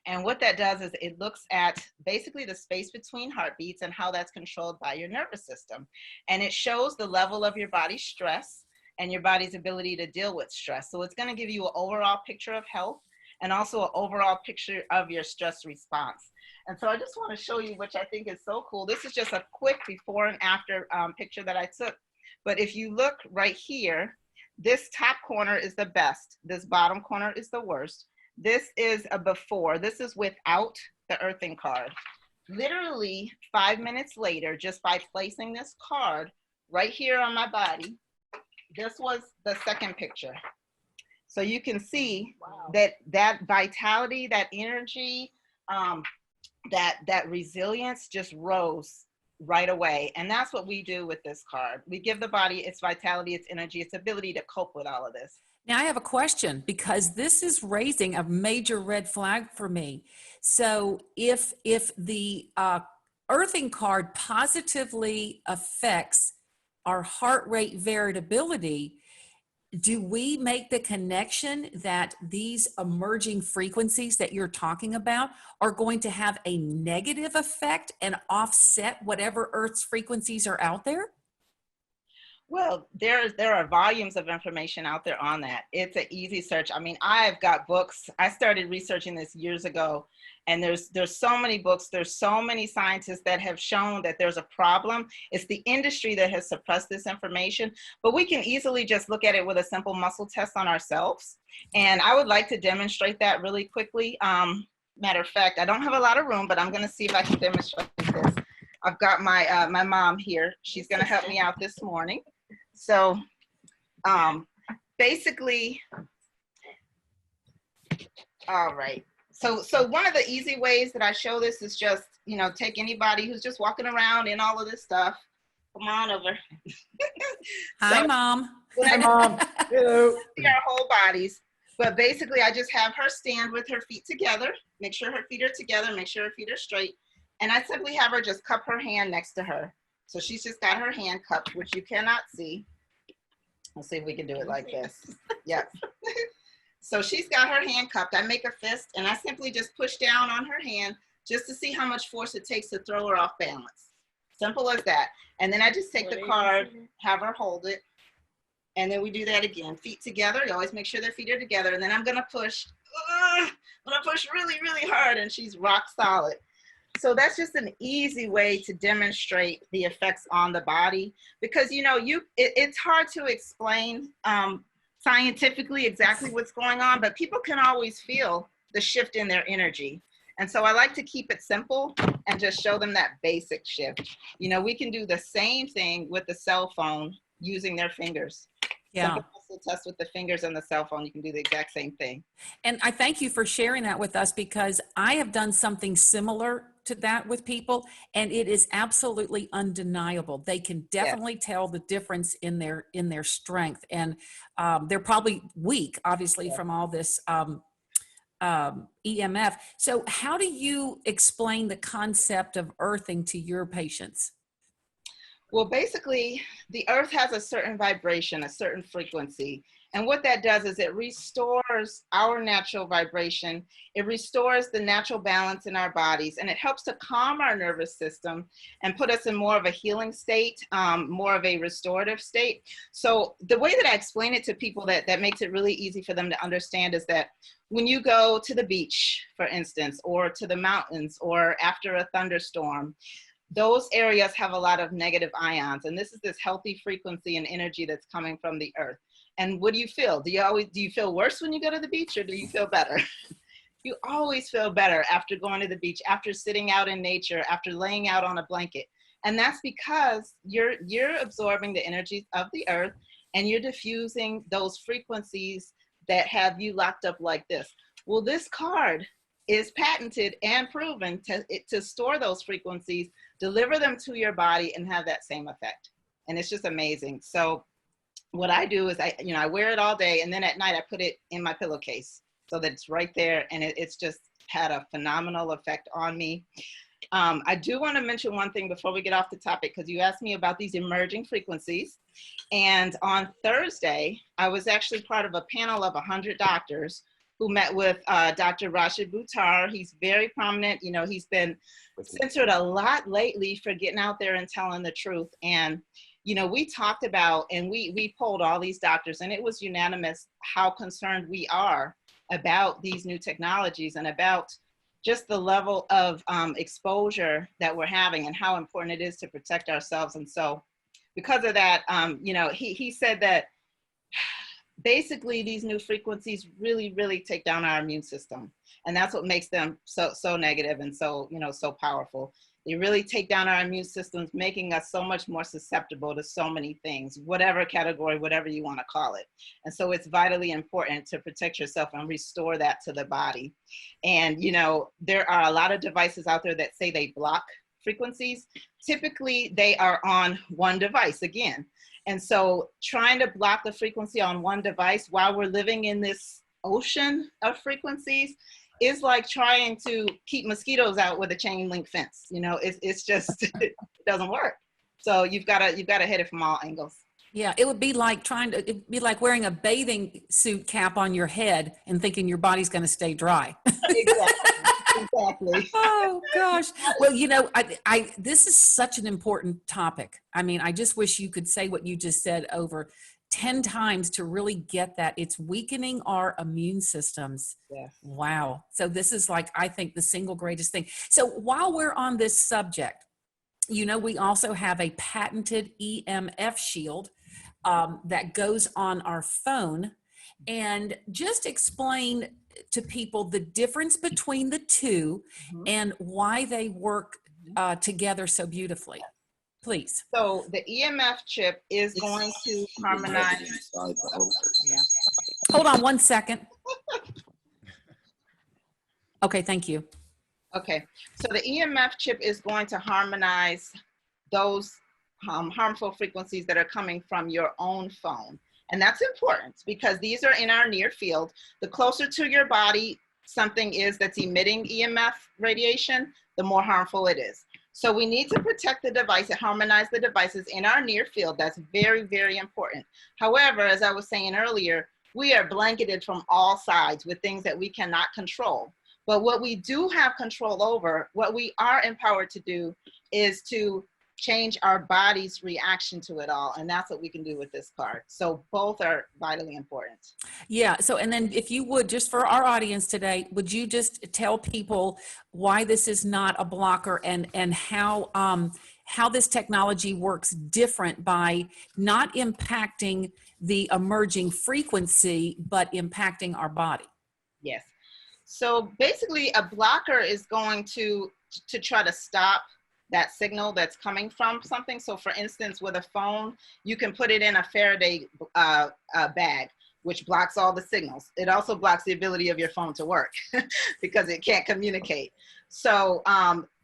[SPEAKER 5] And what that does is it looks at basically the space between heartbeats and how that's controlled by your nervous system. And it shows the level of your body's stress and your body's ability to deal with stress. So it's going to give you an overall picture of health and also an overall picture of your stress response. And so I just want to show you, which I think is so cool. This is just a quick before and after picture that I took. But if you look right here, this top corner is the best. This bottom corner is the worst. This is a before. This is without the earthing card. Literally 5 minutes later, just by placing this card right here on my body, this was the second picture. So you can see that vitality, that energy, that resilience just rose right away. And that's what we do with this card. We give the body its vitality, its energy, its ability to cope with all of this.
[SPEAKER 1] Now I have a question, because this is raising a major red flag for me. So if the earthing card positively affects our heart rate variability, do we make the connection that these emerging frequencies that you're talking about are going to have a negative effect and offset whatever Earth's frequencies are out there?
[SPEAKER 5] Well, there are volumes of information out there on that. It's an easy search. I mean, I've got books. I started researching this years ago, and there's so many books. There's so many scientists that have shown that there's a problem. It's the industry that has suppressed this information, but we can easily just look at it with a simple muscle test on ourselves. And I would like to demonstrate that really quickly. Matter of fact, I don't have a lot of room, but I'm going to see if I can demonstrate this. I've got my my mom here. She's going to help me out this morning. So basically, all right. So one of the easy ways that I show this is just, you know, take anybody who's just walking around in all of this stuff. Come on over.
[SPEAKER 1] Hi, Mom.
[SPEAKER 3] Hi, Mom. Hello.
[SPEAKER 5] See our whole bodies. But basically, I just have her stand with her feet together. Make sure her feet are together. Make sure her feet are straight. And I simply have her just cup her hand next to her. So she's just got her hand cupped, which you cannot see. Let's see if we can do it like this. Yep. So she's got her hand cupped. I make a fist, and I simply just push down on her hand just to see how much force it takes to throw her off balance. Simple as that. And then I just take the card, have her hold it, and then we do that again. Feet together. You always make sure their feet are together. And then I'm going to push. I'm going to push really, really hard, and she's rock solid. So that's just an easy way to demonstrate the effects on the body, because, you know, it's hard to explain scientifically exactly what's going on, but people can always feel the shift in their energy. And so I like to keep it simple and just show them that basic shift. You know, we can do the same thing with the cell phone using their fingers.
[SPEAKER 1] Yeah.
[SPEAKER 5] Simple test with the fingers and the cell phone. You can do the exact same thing.
[SPEAKER 1] And I thank you for sharing that with us, because I have done something similar to that with people, and it is absolutely undeniable. They can definitely tell the difference in their strength, and they're probably weak, obviously, from all this EMF. So how do you explain the concept of earthing to your patients?
[SPEAKER 5] Well, basically, the earth has a certain vibration, a certain frequency. And what that does is it restores our natural vibration. It restores the natural balance in our bodies, and it helps to calm our nervous system and put us in more of a healing state, more of a restorative state. So the way that I explain it to people that makes it really easy for them to understand is that when you go to the beach, for instance, or to the mountains, or after a thunderstorm, those areas have a lot of negative ions, and this is this healthy frequency and energy that's coming from the earth. And what do you feel? Do you feel worse when you go to the beach, or do you feel better? You always feel better after going to the beach, after sitting out in nature, after laying out on a blanket. And that's because you're absorbing the energies of the earth, and you're diffusing those frequencies that have you locked up like this. Well, this card is patented and proven to store those frequencies, deliver them to your body, and have that same effect. And it's just amazing. So what I do is I wear it all day, and then at night I put it in my pillowcase so that it's right there, and it's just had a phenomenal effect on me. I do want to mention one thing before we get off the topic, because you asked me about these emerging frequencies. And on Thursday, I was actually part of a panel of 100 doctors who met with Dr. Rashid Buttar. He's very prominent. You know, he's been censored a lot lately for getting out there and telling the truth. And, you know, we talked about, and we polled all these doctors, and it was unanimous how concerned we are about these new technologies and about just the level of exposure that we're having and how important it is to protect ourselves. And so because of that, you know, he said that basically these new frequencies really, really take down our immune system. And that's what makes them so negative and so, you know, so powerful. They really take down our immune systems, making us so much more susceptible to so many things, whatever category, whatever you want to call it. And so it's vitally important to protect yourself and restore that to the body. And, you know, there are a lot of devices out there that say they block frequencies. Typically, they are on one device again. And so trying to block the frequency on one device while we're living in this ocean of frequencies is like trying to keep mosquitoes out with a chain link fence. You know, it's just, it doesn't work. So you've got to hit it from all angles.
[SPEAKER 1] Yeah, it would be like it'd be like wearing a bathing suit cap on your head and thinking your body's going to stay dry.
[SPEAKER 5] Exactly. Exactly.
[SPEAKER 1] Oh gosh. Well, this is such an important topic. I mean, I just wish you could say what you just said over 10 times to really get that. It's weakening our immune systems.
[SPEAKER 5] Yes.
[SPEAKER 1] Wow. So this is like, I think, the single greatest thing. So while we're on this subject, we also have a patented EMF shield that goes on our phone. And just explain to people the difference between the two and why they work together so beautifully. Please.
[SPEAKER 5] So the EMF chip is going to harmonize. Yeah.
[SPEAKER 1] Hold on one second. Okay, thank you.
[SPEAKER 5] Okay, so the EMF chip is going to harmonize those harmful frequencies that are coming from your own phone. And that's important because these are in our near field. The closer to your body something is that's emitting EMF radiation, the more harmful it is. So we need to protect the device and harmonize the devices in our near field. That's very, very important. However, as I was saying earlier, we are blanketed from all sides with things that we cannot control. But what we do have control over, what we are empowered to do, is to change our body's reaction to it all. And that's what we can do with this card. So both are vitally important.
[SPEAKER 1] Yeah. So, and then if you would, just for our audience today, would you just tell people why this is not a blocker and how this technology works different by not impacting the emerging frequency, but impacting our body?
[SPEAKER 5] Yes. So basically a blocker is going to try to stop that signal that's coming from something. So for instance, with a phone, you can put it in a Faraday bag, which blocks all the signals. It also blocks the ability of your phone to work because it can't communicate. So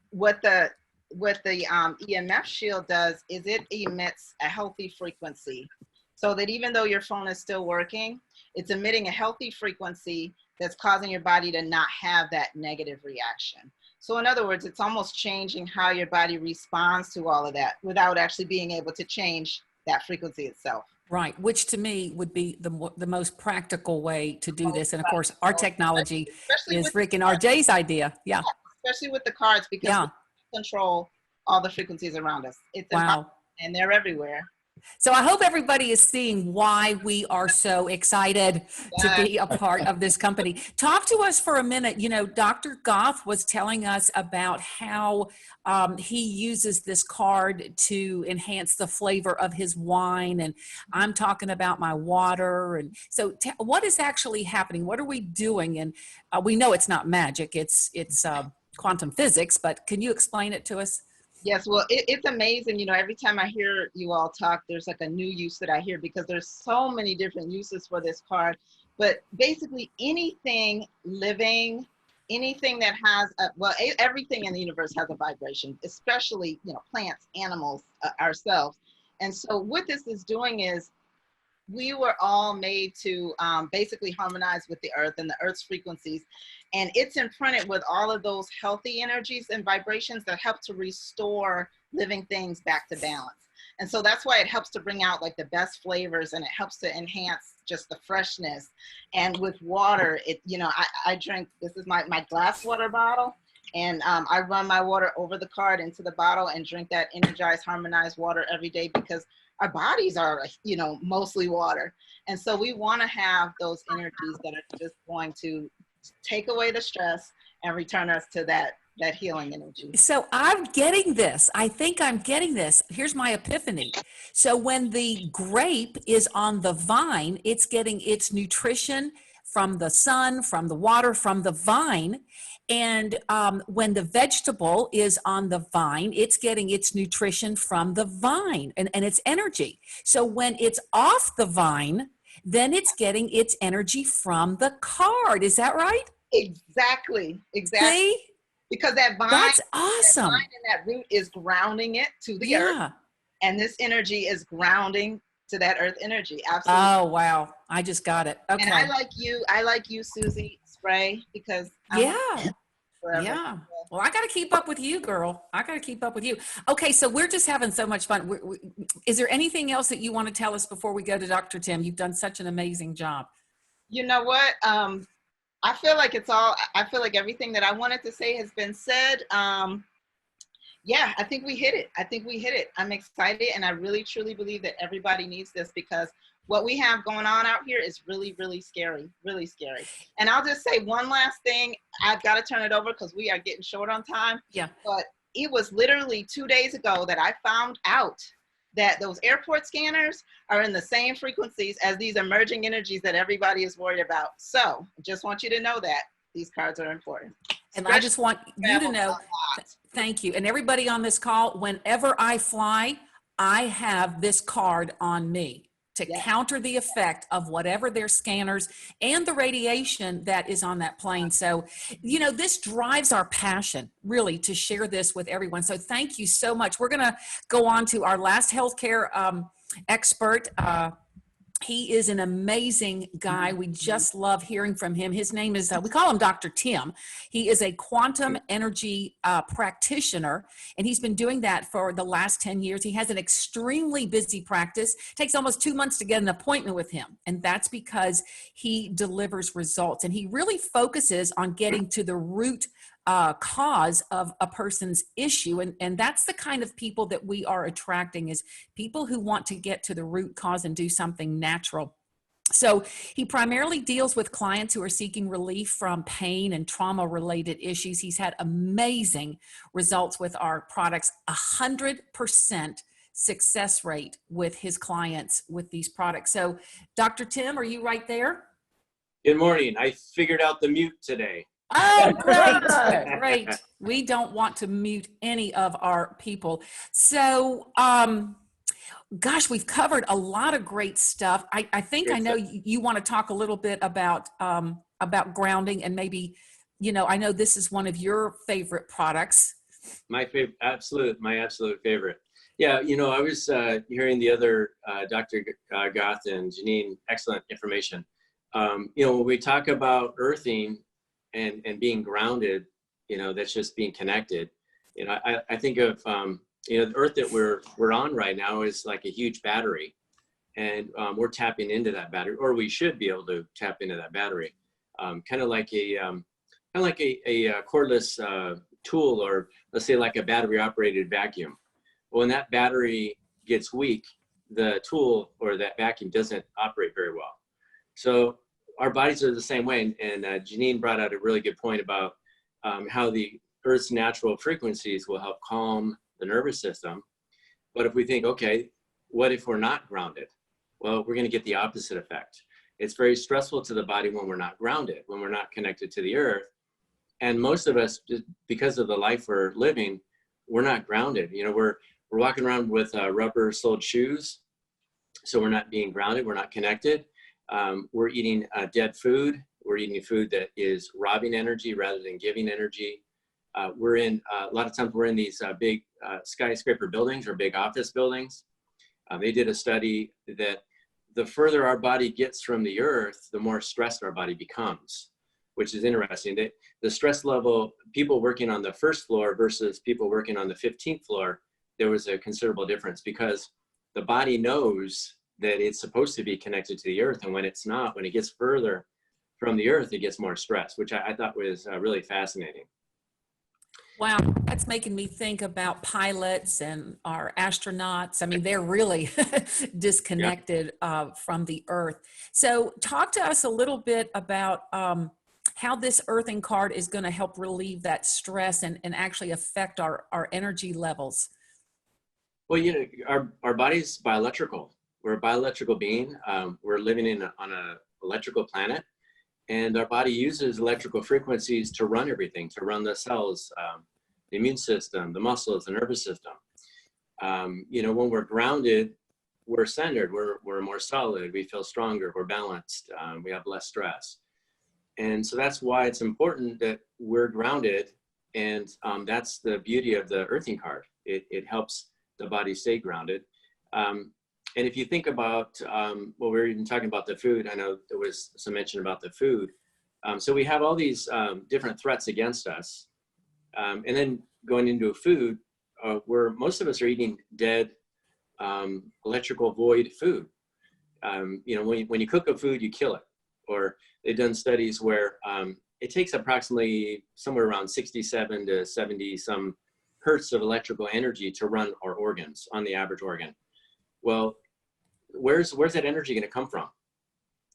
[SPEAKER 5] what the EMF shield does is it emits a healthy frequency so that even though your phone is still working, it's emitting a healthy frequency that's causing your body to not have that negative reaction. So in other words, it's almost changing how your body responds to all of that without actually being able to change that frequency itself.
[SPEAKER 1] Right, which to me would be the most practical way to do this. And of course, our technology is freaking RJ's idea. Yeah.
[SPEAKER 5] Especially with the cards, because we control all the frequencies around us. It's impossible, and they're everywhere.
[SPEAKER 1] So I hope everybody is seeing why we are so excited to be a part of this company. Talk to us for a minute. You know, Dr. Goth was telling us about how he uses this card to enhance the flavor of his wine. And I'm talking about my water. And so what is actually happening? What are we doing? And we know it's not magic. It's quantum physics, but can you explain it to us?
[SPEAKER 5] Yes, well, it's amazing. You know, every time I hear you all talk, there's like a new use that I hear because there's so many different uses for this card. But basically anything living, anything that has, everything in the universe has a vibration, especially, you know, plants, animals, ourselves. And so what this is doing is we were all made to basically harmonize with the earth and the earth's frequencies. And it's imprinted with all of those healthy energies and vibrations that help to restore living things back to balance. And so that's why it helps to bring out like the best flavors, and it helps to enhance just the freshness. And with water, I drink, this is my glass water bottle. And I run my water over the card into the bottle and drink that energized, harmonized water every day because our bodies are, you know, mostly water. And so we want to have those energies that are just going to take away the stress and return us to that healing energy.
[SPEAKER 1] So I'm getting this. I think I'm getting this. Here's my epiphany. So when the grape is on the vine, it's getting its nutrition from the sun, from the water, from the vine. And when the vegetable is on the vine, it's getting its nutrition from the vine and its energy. So when it's off the vine, then it's getting its energy from the card. Is that right?
[SPEAKER 5] Exactly.
[SPEAKER 1] See?
[SPEAKER 5] Because that vine,
[SPEAKER 1] that's awesome.
[SPEAKER 5] That vine and that root is grounding it to the earth. And this energy is grounding to that earth energy. Absolutely.
[SPEAKER 1] Oh, wow. I just got it. Okay.
[SPEAKER 5] And I like you, Susie Spray, because forever.
[SPEAKER 1] Yeah. Well, I got to keep up with you, girl. I got to keep up with you. Okay, so we're just having so much fun. Is there anything else that you want to tell us before we go to Dr. Tim? You've done such an amazing job.
[SPEAKER 5] You know what? I feel like I feel like everything that I wanted to say has been said. Yeah, I think we hit it. I'm excited, and I really, truly believe that everybody needs this, because what we have going on out here is really, really scary, really scary. And I'll just say one last thing. I've got to turn it over because we are getting short on time.
[SPEAKER 1] Yeah.
[SPEAKER 5] But it was literally 2 days ago that I found out that those airport scanners are in the same frequencies as these emerging energies that everybody is worried about. So I just want you to know that these cards are important.
[SPEAKER 1] And I just want you to know, thank you. And everybody on this call, whenever I fly, I have this card on me to counter the effect of whatever their scanners and the radiation that is on that plane. So, you know, this drives our passion really to share this with everyone. So thank you so much. We're going to go on to our last healthcare expert. He is an amazing guy. We just love hearing from him. His name is, we call him Dr. Tim. He is a quantum energy practitioner, and he's been doing that for the last 10 years. He has an extremely busy practice. It takes almost 2 months to get an appointment with him, and that's because he delivers results. And he really focuses on getting to the root cause of a person's issue. And that's the kind of people that we are attracting, is people who want to get to the root cause and do something natural. So he primarily deals with clients who are seeking relief from pain and trauma-related issues. He's had amazing results with our products, 100% success rate with his clients with these products. So Dr. Tim, are you right there?
[SPEAKER 6] Good morning. I figured out the mute today.
[SPEAKER 1] Oh, great, great. We don't want to mute any of our people. So, gosh, we've covered a lot of great stuff. I think I know you want to talk a little bit about grounding, and maybe, you know, I know this is one of your favorite products.
[SPEAKER 6] My absolute favorite. Yeah, you know, I was hearing the other Dr. Goth and JeNeen, excellent information. You know, when we talk about earthing and being grounded, you know, that's just being connected. You know, I think of, you know, the earth that we're on right now is like a huge battery, and we're tapping into that battery, or we should be able to tap into that battery. Kind of like a cordless tool, or let's say like a battery operated vacuum. Well, when that battery gets weak, the tool or that vacuum doesn't operate very well. So our bodies are the same way. And JeNeen brought out a really good point about how the Earth's natural frequencies will help calm the nervous system. But if we think, okay, what if we're not grounded? Well, we're going to get the opposite effect. It's very stressful to the body when we're not grounded, when we're not connected to the earth. And most of us, just because of the life we're living, we're not grounded. You know, we're walking around with rubber-soled shoes, so we're not being grounded, we're not connected. We're eating dead food. We're eating food that is robbing energy rather than giving energy. We're in, a lot of times we're in these big skyscraper buildings or big office buildings. They did a study that the further our body gets from the earth, the more stressed our body becomes, which is interesting. The stress level, people working on the first floor versus people working on the 15th floor, there was a considerable difference, because the body knows that it's supposed to be connected to the earth. And when it's not, when it gets further from the earth, it gets more stress, which I thought was really fascinating.
[SPEAKER 1] Wow, that's making me think about pilots and our astronauts. I mean, they're really disconnected from the earth. So talk to us a little bit about how this earthing card is going to help relieve that stress and actually affect our energy levels.
[SPEAKER 6] Well, you know, our body's bioelectrical. We're a bioelectrical being. We're living on an electrical planet, and our body uses electrical frequencies to run everything, to run the cells, the immune system, the muscles, the nervous system. You know, when we're grounded, we're centered, we're more solid, we feel stronger, we're balanced, we have less stress. And so that's why it's important that we're grounded, and that's the beauty of the earthing card. It helps the body stay grounded. And if you think about, well, we were even talking about the food. I know there was some mention about the food. So we have all these different threats against us. And then going into food, where most of us are eating dead, electrical void food. You know, when you cook a food, you kill it. Or they've done studies where it takes approximately somewhere around 67 to 70 some hertz of electrical energy to run our organs on the average organ. Well, where's that energy going to come from?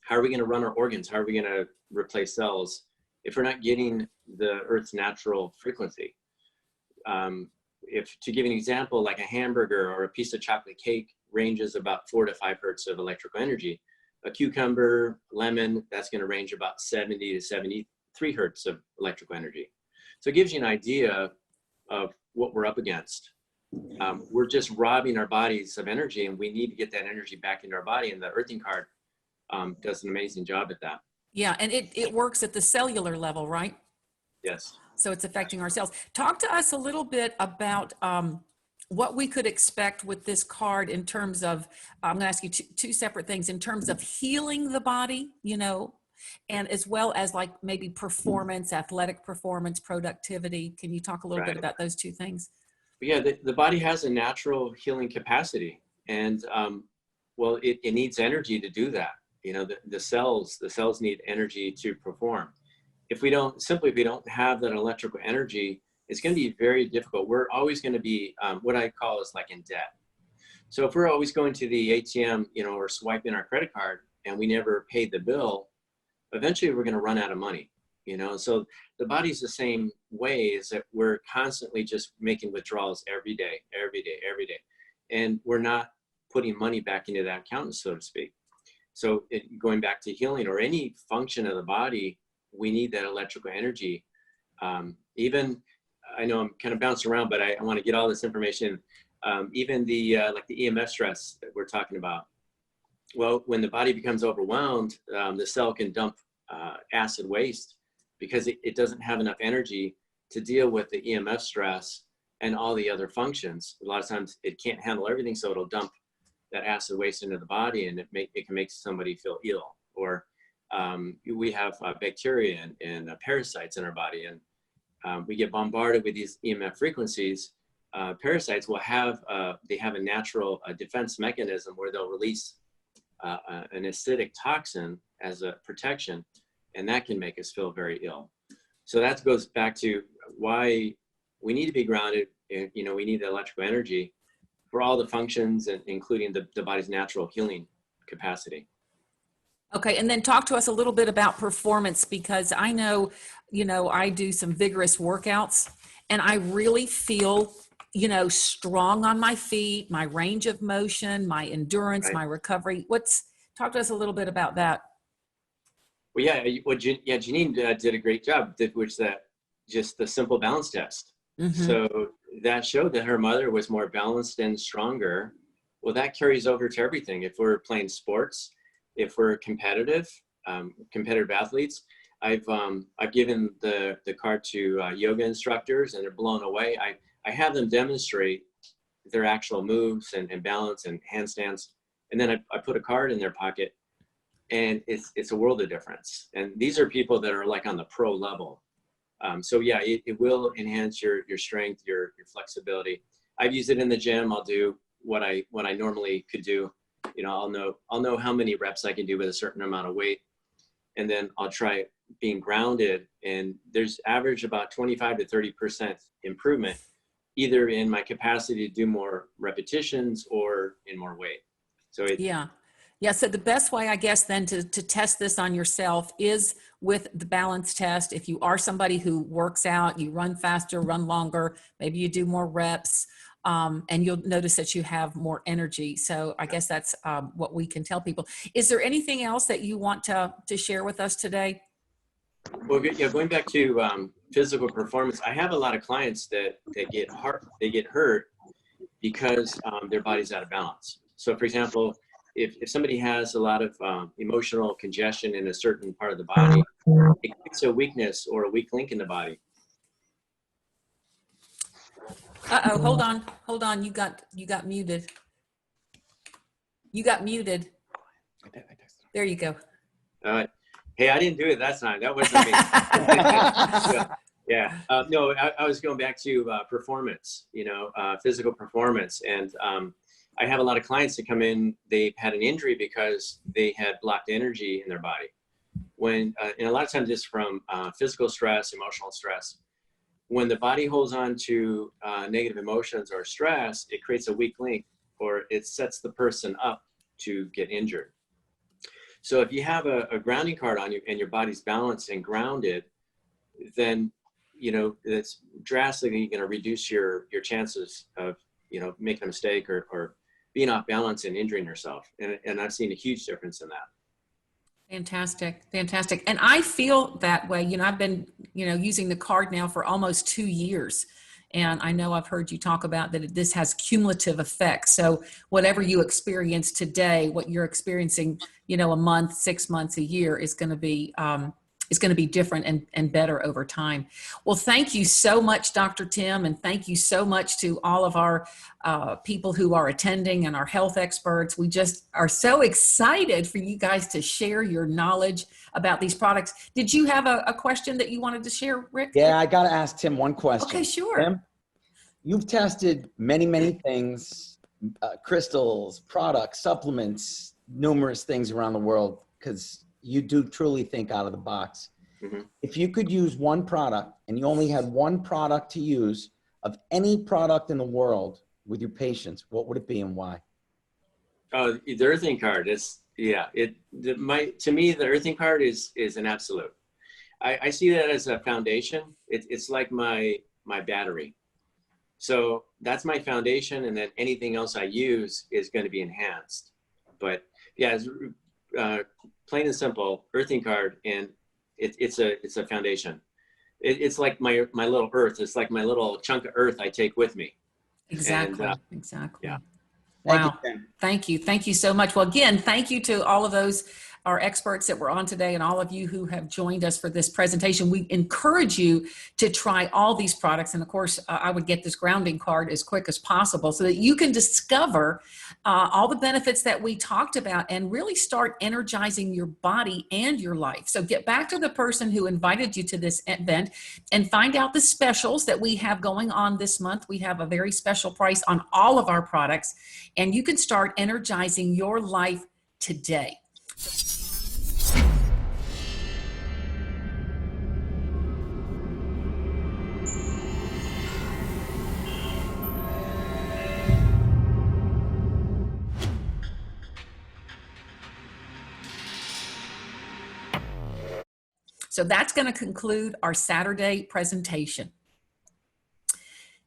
[SPEAKER 6] How are we going to run our organs? How are we going to replace cells if we're not getting the Earth's natural frequency? If to give an example, like a hamburger or a piece of chocolate cake ranges about 4 to 5 hertz of electrical energy. A cucumber, lemon, that's going to range about 70 to 73 hertz of electrical energy. So it gives you an idea of what we're up against. We're just robbing our bodies of energy, and we need to get that energy back into our body, and the earthing card does an amazing job at that.
[SPEAKER 1] Yeah, and it works at the cellular level, right?
[SPEAKER 6] Yes.
[SPEAKER 1] So it's affecting our cells. Talk to us a little bit about what we could expect with this card in terms of, I'm going to ask you two separate things, in terms of healing the body, you know, and as well as like maybe performance, athletic performance, productivity. Can you talk a little bit about those two things?
[SPEAKER 6] Yeah, the body has a natural healing capacity, and well, it needs energy to do that. You know, the cells need energy to perform. If we don't have that electrical energy, it's going to be very difficult. We're always going to be what I call is like in debt. So if we're always going to the ATM, you know, or swiping our credit card and we never paid the bill, eventually we're going to run out of money, you know? So the body's the same way, is that we're constantly just making withdrawals every day. And we're not putting money back into that account, so to speak. So going back to healing or any function of the body, we need that electrical energy. Even, I know I'm kind of bouncing around, but I want to get all this information. Even the like the EMF stress that we're talking about. Well, when the body becomes overwhelmed, the cell can dump acid waste because it doesn't have enough energy to deal with the EMF stress and all the other functions. A lot of times it can't handle everything, so it'll dump that acid waste into the body, and it can make somebody feel ill. Or we have bacteria and parasites in our body, and we get bombarded with these EMF frequencies. Parasites will have a natural defense mechanism where they'll release an acidic toxin as a protection, and that can make us feel very ill. So that goes back to why we need to be grounded. You know, we need the electrical energy for all the functions, and including the body's natural healing capacity.
[SPEAKER 1] Okay, and then talk to us a little bit about performance, because I know, you know, I do some vigorous workouts and I really feel, you know, strong on my feet, my range of motion, my endurance, my recovery. Talk to us a little bit about that.
[SPEAKER 6] Well, JeNeen did a great job, which that just the simple balance test. Mm-hmm. So that showed that her mother was more balanced and stronger. Well, that carries over to everything. If we're playing sports, if we're competitive athletes, I've given the card to yoga instructors, and they're blown away. I have them demonstrate their actual moves and balance and handstands, and then I put a card in their pocket, and it's a world of difference. And these are people that are like on the pro level. So yeah, it will enhance your strength, your flexibility. I've used it in the gym. I'll do what I normally could do. You know, I'll know how many reps I can do with a certain amount of weight, and then I'll try being grounded. And there's average about 25 to 30% improvement, either in my capacity to do more repetitions or in more weight. So
[SPEAKER 1] yeah. So the best way, I guess, then to test this on yourself is with the balance test. If you are somebody who works out, you run faster, run longer, maybe you do more reps, and you'll notice that you have more energy. So I guess that's what we can tell people. Is there anything else that you want to share with us today?
[SPEAKER 6] Well, yeah, going back to physical performance, I have a lot of clients that get hurt because their body's out of balance. So for example, if somebody has a lot of emotional congestion in a certain part of the body, it creates a weakness or a weak link in the body.
[SPEAKER 1] Uh-oh, hold on. You got muted. You got muted. There you go.
[SPEAKER 6] Hey, I didn't do it that time. That wasn't me. Yeah. No, I was going back to performance, physical performance. And I have a lot of clients that come in, they've had an injury because they had blocked energy in their body. And a lot of times it's from physical stress, emotional stress. When the body holds on to negative emotions or stress, it creates a weak link, or it sets the person up to get injured. So if you have a grounding card on you and your body's balanced and grounded, then it's drastically going to reduce your chances of making a mistake or being off balance and injuring yourself. And I've seen a huge difference in that.
[SPEAKER 1] Fantastic. Fantastic. And I feel that way. I've been, using the card now for almost 2 years. And I know I've heard you talk about that this has cumulative effects. So whatever you experience today, what you're experiencing, a month, 6 months, a year is going to be different and better over time. Well, thank you so much, Dr. Tim, and thank you so much to all of our people who are attending and our health experts. We just are so excited for you guys to share your knowledge about these products. Did you have a question that you wanted to share, Rick?
[SPEAKER 2] Yeah, I got to ask Tim one question.
[SPEAKER 1] Okay, sure.
[SPEAKER 2] Tim, you've tested many, many things, crystals, products, supplements, numerous things around the world, because you do truly think out of the box.
[SPEAKER 6] Mm-hmm.
[SPEAKER 2] If you could use one product and you only had one product to use of any product in the world with your patients, what would it be and why?
[SPEAKER 6] Oh, the earthing card is, to me, the earthing card is an absolute. I see that as a foundation. It's like my battery. So that's my foundation, and then anything else I use is going to be enhanced. But yeah, plain and simple, earthing card, and it's a foundation. It's like my little earth. It's like my little chunk of earth I take with me.
[SPEAKER 1] Exactly.
[SPEAKER 6] And,
[SPEAKER 1] exactly.
[SPEAKER 6] Yeah.
[SPEAKER 1] Wow. Thank you. Thank you so much. Well, again, thank you to all of those, our experts that were on today, and all of you who have joined us for this presentation. We encourage you to try all these products. And of course, I would get this grounding card as quick as possible so that you can discover all the benefits that we talked about and really start energizing your body and your life. So get back to the person who invited you to this event and find out the specials that we have going on this month. We have a very special price on all of our products, and you can start energizing your life today. So that's going to conclude our Saturday presentation.